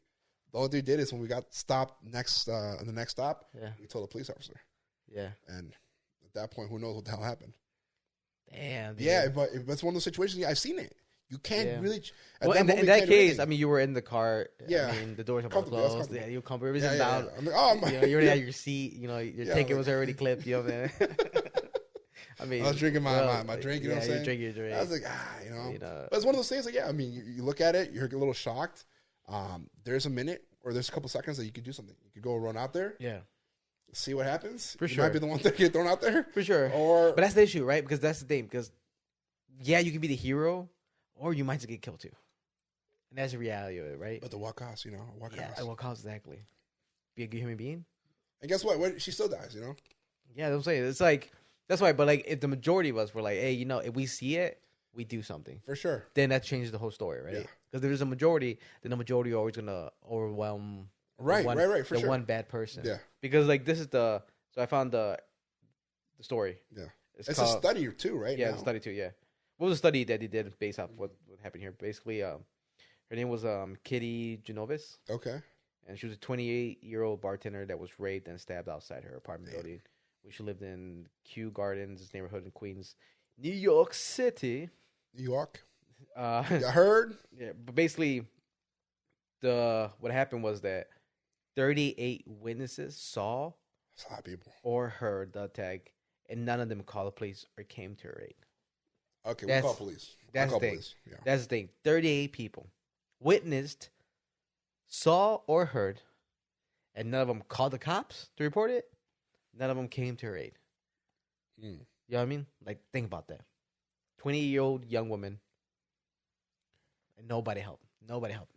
The only thing we did is when we got stopped on the next stop, we told the police officer. Yeah. And at that point, who knows what the hell happened? Damn. Dude. Yeah, but it's one of those situations. Yeah, I've seen it. You can't really. Well, in that case, I mean, you were in the car. Yeah. I mean, the doors are closed. Yeah, you come everything's down. I'm like, oh my. You're at your seat. Your ticket was already clipped. You know what I mean? I mean, I was drinking my drink. You know what I'm saying? You drink your drink. I was like, But it's one of those things. Like, yeah, I mean, you look at it, you're a little shocked. There's a minute or there's a couple seconds that you could do something. You could go run out there. Yeah. See what happens. For sure. You might be the one that get thrown out there. For sure. But that's the issue, right? Because that's the thing. Because, yeah, you can be the hero, or you might just get killed too. And that's the reality of it, right? But what cost, What cost? At what cost, exactly? Be a good human being? And guess what? She still dies, Yeah, that's what I'm saying. It's like, that's why, but like, if the majority of us were like, hey, if we see it, we do something. For sure. Then that changes the whole story, right? Because if there's a majority, then the majority are always going to overwhelm right, for the one bad person. Yeah. Because like, this is so I found the story. Yeah. It's a study too, right? Yeah, it's a study too, yeah. What was the study that they did based off what happened here? Basically, her name was Kitty Genovis. Okay. And she was a 28-year-old bartender that was raped and stabbed outside her apartment building which lived in Kew Gardens neighborhood in Queens, New York City. New York. You heard? Yeah, but basically, what happened was that 38 witnesses saw That's a lot of people. or heard the attack, and none of them called the police or came to her aid. Okay, we'll call police. That's the thing. Police. Yeah. That's the thing. 38 people witnessed, saw or heard, and none of them called the cops to report it. None of them came to her aid. You know what I mean? Like, think about that. 20-year-old young woman, and nobody helped. Nobody helped.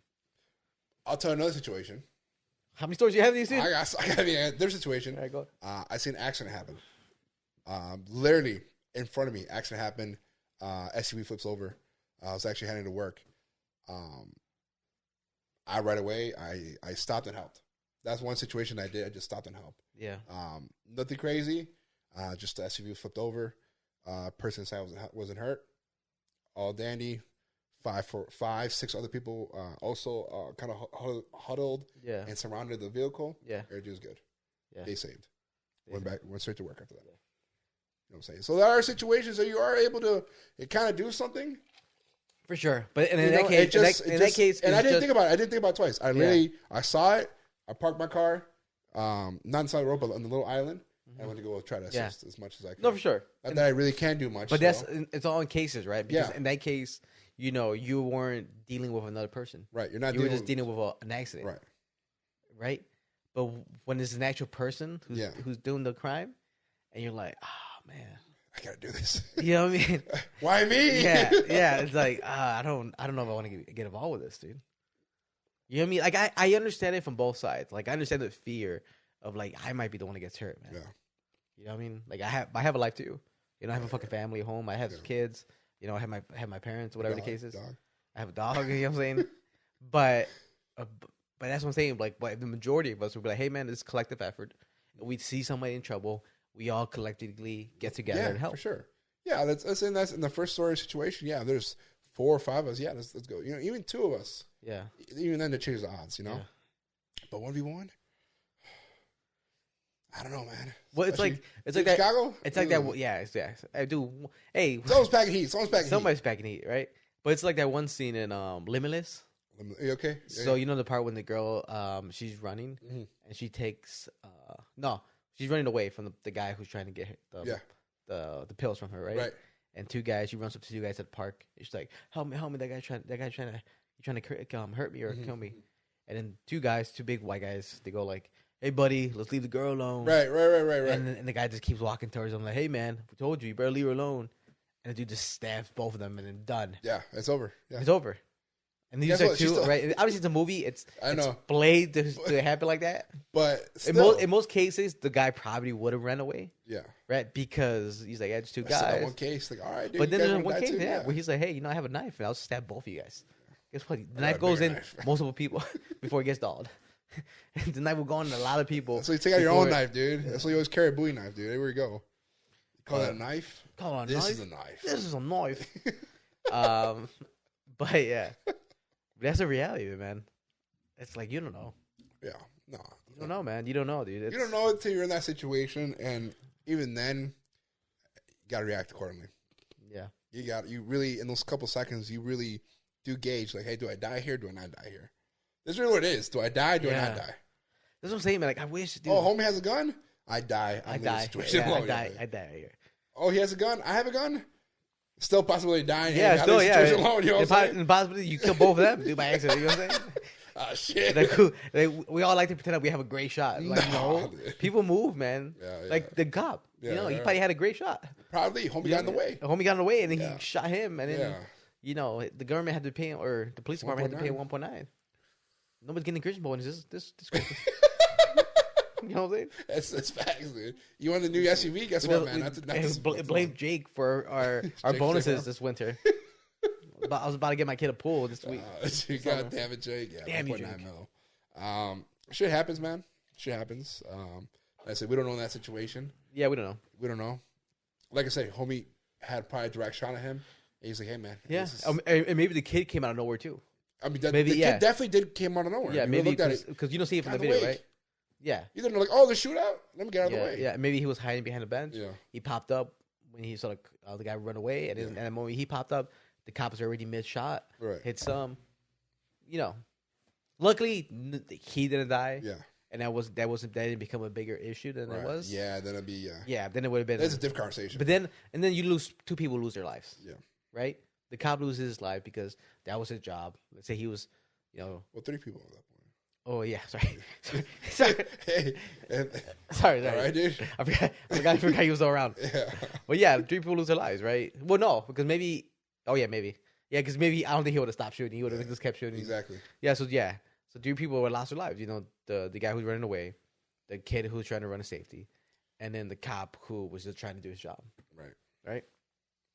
I'll tell another situation. How many stories you have these? I got their situation. All right, go. I seen an accident happen. Literally in front of me, accident happened. SUV flips over. I was actually heading to work. I right away, I stopped and helped. That's one situation I did. I just stopped and helped. Yeah. Nothing crazy. Just the SUV flipped over. Person inside wasn't hurt. All dandy. 6 other people also kind of huddled and surrounded the vehicle. Yeah. Everything was good. Yeah. They saved. Went straight to work after that. Yeah. You know what I'm saying? So there are situations that you are able to kind of do something. For sure. But in that case, and I didn't think about it. I didn't think about it twice. I saw it. I parked my car, not inside the road, but on the little island. I went to go try to assist as much as I could. No, for sure. Not that I really can do much. But it's all in cases, right? Because in that case, you weren't dealing with another person. Right. You were just dealing with an accident. Right. Right? But when it's an actual person who's doing the crime, and you're like, oh, man. I got to do this. You know what I mean? Why me? Yeah. It's like, I don't know if I want to get involved with this, dude. You know what I mean? Like, I understand it from both sides. Like, I understand the fear of, like, I might be the one that gets hurt, man. Yeah. You know what I mean? Like, I have a life, too. I have a fucking family at home. I have kids. I have my parents, whatever the case is. Dog. I have a dog, you know what I'm saying? But that's what I'm saying. Like, but the majority of us would be like, hey, man, this is collective effort. We see somebody in trouble. We all collectively get together and help. For sure. Yeah, that's in the first story situation. Yeah, there's 4 or 5 of us. Yeah, let's go. Even 2 of us. Yeah. Even then to change the odds, Yeah. But 1v1? I don't know, man. Well, it's like that. Chicago? It's like that. Yeah. I do. Hey, someone's packing heat. Somebody's packing heat, right? But it's like that one scene in Limitless. You okay? So you know the part when the girl she's running and she takes she's running away from the guy who's trying to get the pills from her, right? Right. And she runs up to 2 guys at the park. She's like, help me, that guy's trying to hurt me or kill me. And then 2 big white guys, they go like, hey buddy, let's leave the girl alone. Right. And the guy just keeps walking towards them like, hey man, we told you better leave her alone. And the dude just stabs both of them and then done. Yeah, it's over. Yeah. It's over. And these are 2, right? Obviously, it's a movie. It's played to happen like that. But still. In most cases, the guy probably would have ran away. Yeah. Right? Because he's like, it's 2 guys. That one case, like, all right, dude. But then there's one case, where he's like, hey, I have a knife, and I'll stab both of you guys. Guess what? The knife goes in multiple people before it gets dulled. And the knife will go in a lot of people. So you take out your own knife, dude. That's why you always carry a Bowie knife, dude. There we go. Call that a knife? This is a knife. This is a knife. But yeah. That's a reality, man. It's like, you don't know. Yeah. No. You don't know, man. You don't know, dude. You don't know until you're in that situation. And even then, you got to react accordingly. Yeah. You really, in those couple seconds, you really do gauge, like, hey, do I die here? Do I not die here? This is really what it is. Do I die? Do I not die? That's what I'm saying, man. Like, I wish, dude. Oh, homie has a gun? I die. I die. I die here. Oh, he has a gun? I have a gun? Still possibly dying. Yeah, still, alone, you know what I'm saying? Possibly you kill both of them, dude, by accident. You know what I'm saying? Oh, shit. We all like to pretend that we have a great shot. Like, no. People move, man. Yeah. Like the cop. He probably had a great shot. Probably. Homie got in the way. Homie got in the way, and then he shot him. And then, the government had to pay him, or the police department had to pay 1.9. Nobody's getting Christian bonuses this Christmas. You know what I'm saying? That's facts, dude. You want the new SUV? Guess what, man? Blame Jake for our bonuses this winter. I was about to get my kid a pool this week. God damn it, Jake. Yeah, damn you, Jake. Shit happens, man. Shit happens. Like I said, we don't know in that situation. Yeah, we don't know. We don't know. Like I say, homie had probably a direct shot at him. And he's like, hey, man. Yeah. And maybe the kid came out of nowhere, too. I mean, the kid definitely came out of nowhere. Yeah, maybe because you don't see it from the video, right? Yeah. Either they're like, oh, the shootout. Let me get out of the way. Yeah. Maybe he was hiding behind the bench. Yeah. He popped up when he saw the guy run away, and then the moment he popped up, the cops already mid-shot. Right. Hit some. Luckily he didn't die. Yeah. And that didn't become a bigger issue than it was. Yeah, then it'd be Yeah, then it would have been. That's a different conversation. But then two people lose their lives. Yeah. Right? The cop loses his life because that was his job. Let's say he was, Well, 3 people at that point. Oh yeah, sorry. Sorry. Hey. Sorry. All right, dude. I forgot he was still around. Yeah. Well, yeah, 3 people lose their lives, right? Well, no, because maybe. Oh yeah, maybe. Yeah, because maybe I don't think he would have stopped shooting. He would have just kept shooting. Exactly. Yeah. So 3 people would lost their lives. The guy who's running away, the kid who's trying to run a safety, and then the cop who was just trying to do his job. Right. Right.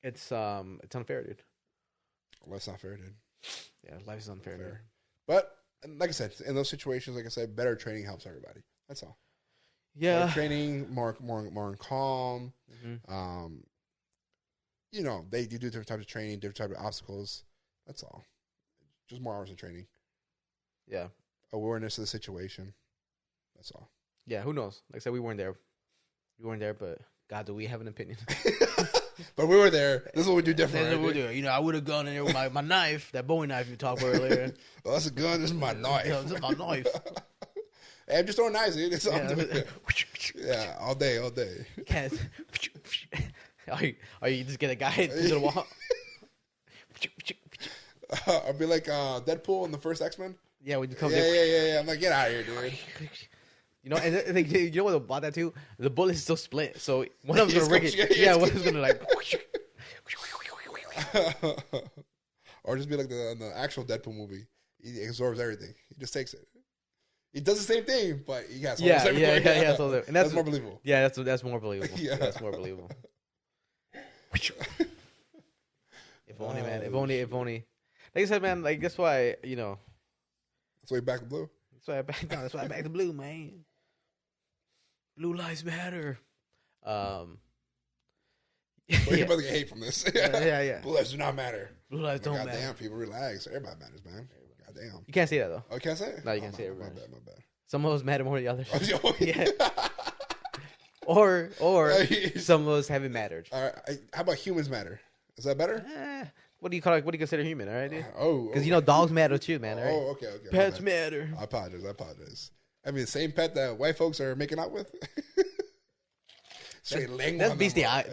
It's unfair, dude. Well, that's not fair, dude. Yeah, life is unfair. Dude. But like I said, in those situations, like I said, better training helps everybody. That's all. Yeah. Better training, more calm. Mm-hmm. They do different types of training, different types of obstacles. That's all. Just more hours of training. Yeah. Awareness of the situation. That's all. Yeah. Who knows? Like I said, we weren't there. But God, do we have an opinion? But we were there. This is what we do different. That's what we do. I would have gone in there with my knife, that Bowie knife you talked about earlier. Oh, that's a gun. This is my knife. Yeah, this is my knife. Hey, I'm just throwing knives, dude. It's all day. Can't. Or you just get a guy to the wall. I'll be like Deadpool in the first X-Men. Yeah, when you come Yeah. I'm like, get out of here, dude. You know what about that too? The bullet's still split, so one of them's gonna rig it. Yeah, one of them's gonna like. Or just be like the actual Deadpool movie. He absorbs everything. He just takes it. He does the same thing, but he has yeah. So and that's more believable. Yeah, that's more believable. Yeah. That's more believable. If only, man. If only. Like I said, man. Like that's why That's why you back to blue. That's why I back to blue, man. Blue lives matter. But you're about to get hate from this. Yeah. Blue lives do not matter. Blue lives don't matter. Goddamn, people relax. Everybody matters, man. Goddamn. You can't say that though. Oh, you can't say it? No, you can't say it. My bad. Some of us matter more than the others. Yeah. Or some of us haven't mattered. All right. How about humans matter? Is that better? What do you call? What do you consider human? All right, dude. Because dogs matter too, man. All right? Oh, okay. Pets matter. I apologize. I mean, the same pet that white folks are making out with. Straight lengua. That's bestiality.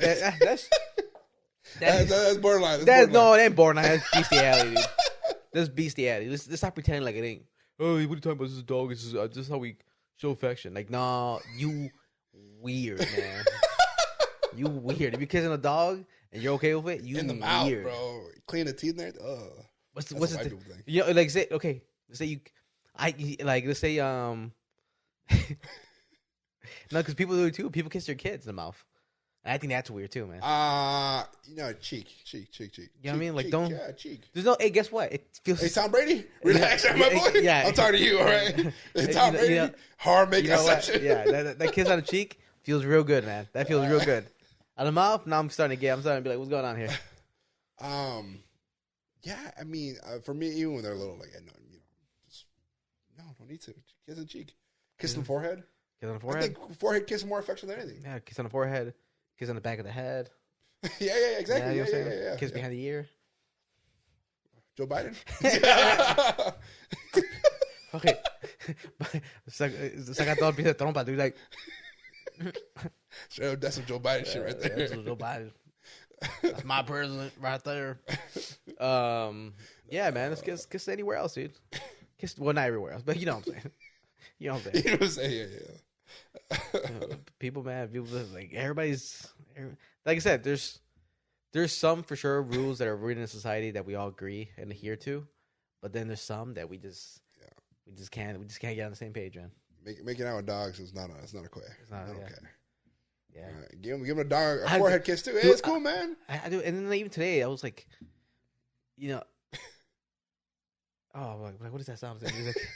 That's borderline. No, it ain't borderline. That's bestiality, dude. That's bestiality. Let's stop pretending like it ain't. Oh, what are you talking about? This is a dog. This is how we show affection. Like, nah, you weird, man. You weird. If you're kissing a dog and you're okay with it, you in the weird. mouth, bro. Clean the teeth in there. What's the thing? Like say okay. Let's say let's say no, because people do it too. People kiss their kids in the mouth. And I think that's weird too, man. Cheek. You know what I mean? Like, cheek, don't. Yeah, cheek. There's no. Hey, guess what? It feels. Hey, Tom Brady, relax, my boy. Yeah, I'm talking to you, all right? Tom Brady, hard make exception. Yeah, that kiss on the cheek feels real good, man. That feels real good. On the mouth, now I'm starting to be like, what's going on here? Yeah, I mean, for me, even when they're little, like, don't need to. Kiss on the cheek. Kiss on the forehead. Kiss on the forehead. I think forehead kiss more affection than anything. Yeah, kiss on the forehead. Kiss on the back of the head. Yeah, exactly. Yeah. Kiss behind the ear. Joe Biden. Okay. Saca todo el piso de trompa, dude. Like, straight up, that's some Joe Biden shit right there. That's Joe Biden. That's my president right there. Yeah, man. Let's kiss anywhere else, dude. Well, not everywhere else, but you know what I'm saying. You know what I'm saying. Yeah. People, man. People like everybody's. Like I said, there's some for sure rules that are written in society that we all agree and adhere to, but then there's some that we just can't get on the same page, man. Making out with dogs is not a okay. It's not okay. Yeah. Give him a dog a forehead kiss too. Hey, it's cool, man. I do, and then even today I was like, oh, what is that sound? He was like,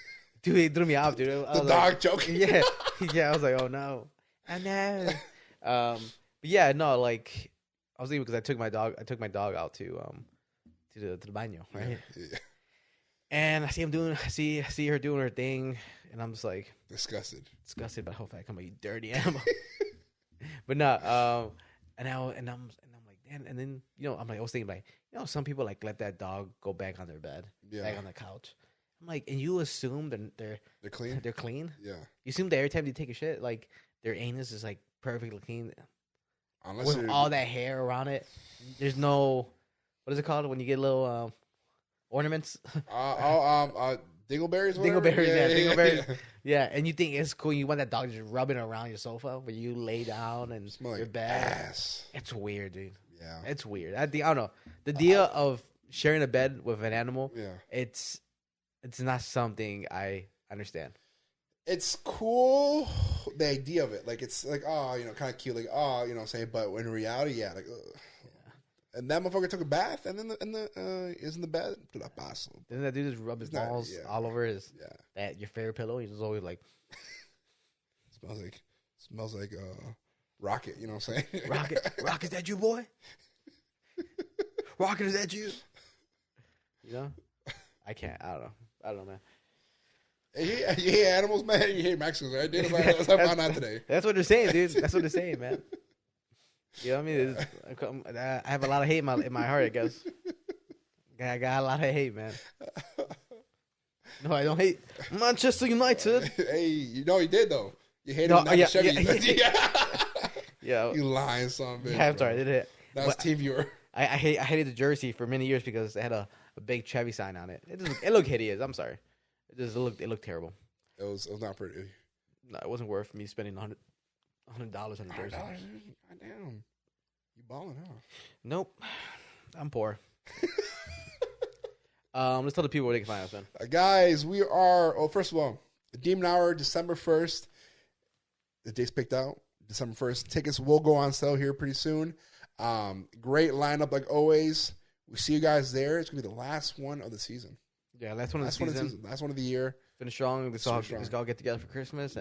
dude, it threw me off, dude. The dog joking. Yeah. I was like, oh no, I know. But yeah, no, like I was leaving because I took my dog out to the baño, right? Yeah. And I see her doing her thing, and I'm just like disgusted by how fat come, you dirty animal. But no, and I'm like, damn. And then I'm like, I was thinking like, some people like let that dog go back on their bed, back on the couch. I'm like, and you assume they're clean. They're clean. Yeah. You assume that every time you take a shit, like their anus is like perfectly clean, unless with all that hair around it. There's no, what is it called when you get little ornaments? Dingleberries. Dingleberries. Yeah, and you think it's cool. You want that dog just rubbing around your sofa where you lay down and smell your like bed. ass. It's weird, dude. Yeah, it's weird. I don't know. The deal of sharing a bed with an animal. Yeah, it's not something I understand. It's cool, the idea of it. Like, it's like, kind of cute. Like, what I'm saying? But in reality, yeah, like, and that motherfucker took a bath and then is in the bed. Doesn't that dude just rub his balls all over your favorite pillow? He's just always like, smells like Rocket. You know what I'm saying? Rocket, is that you, boy? Rocket, is that you? I can't. I don't know, man. You hate animals, man. You hate Mexicans, right? That's what I found out today. That's what they're saying, dude. That's what they're saying, man. You know what I mean? I have a lot of hate in my heart, I guess. I got a lot of hate, man. No, I don't hate Manchester United. Hey, you did, though. You hated him. Yeah. You lying son of a bitch. Yeah, I'm sorry. That was team viewer. I hated the jersey for many years because they had a big Chevy sign on it. It looked hideous. I'm sorry. It looked terrible. It was not pretty. No, it wasn't worth me spending $100 on a jersey. Damn, you balling out? Nope, I'm poor. Let's tell the people where they can find us, man. Guys, we are. Oh, first of all, the Demon Hour, December 1st. The date's picked out. December 1st. Tickets will go on sale here pretty soon. Great lineup like always. We see you guys there. It's gonna be the last one of the season. Yeah, last one of the season. Last one of the year. Finish strong. Let's all get together for Christmas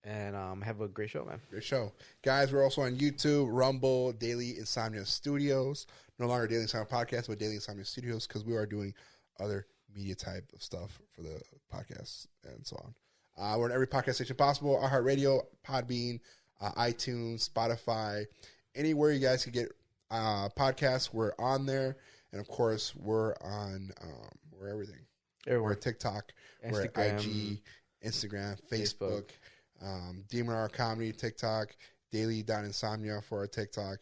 and have a great show, man. Great show. Guys, we're also on YouTube, Rumble, Daily Insomnia Studios. No longer Daily Insomnia Podcast, but Daily Insomnia Studios, because we are doing other media type of stuff for the podcasts and so on. We're on every podcast station possible: iHeartRadio, Podbean, iTunes, Spotify, anywhere you guys can get podcasts. We're on there, and of course, we're on we're everything. Everywhere. We're TikTok, we're IG, Instagram, Facebook. Demon Hour Comedy, TikTok, Daily.Insomnia for our TikTok.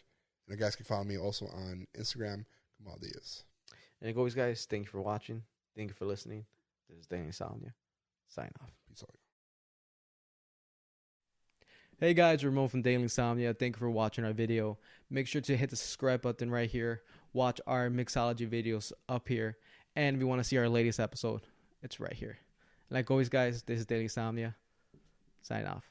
And you guys can follow me also on Instagram, GAMMAL'S. And as always, guys, thank you for watching. Thank you for listening. This is Daily Insomnia. Sign off. Peace out. Hey guys, Ramon from Daily Insomnia. Thank you for watching our video. Make sure to hit the subscribe button right here. Watch our mixology videos up here. And if you want to see our latest episode, it's right here. Like always, guys, this is Daily Insomnia. Sign off.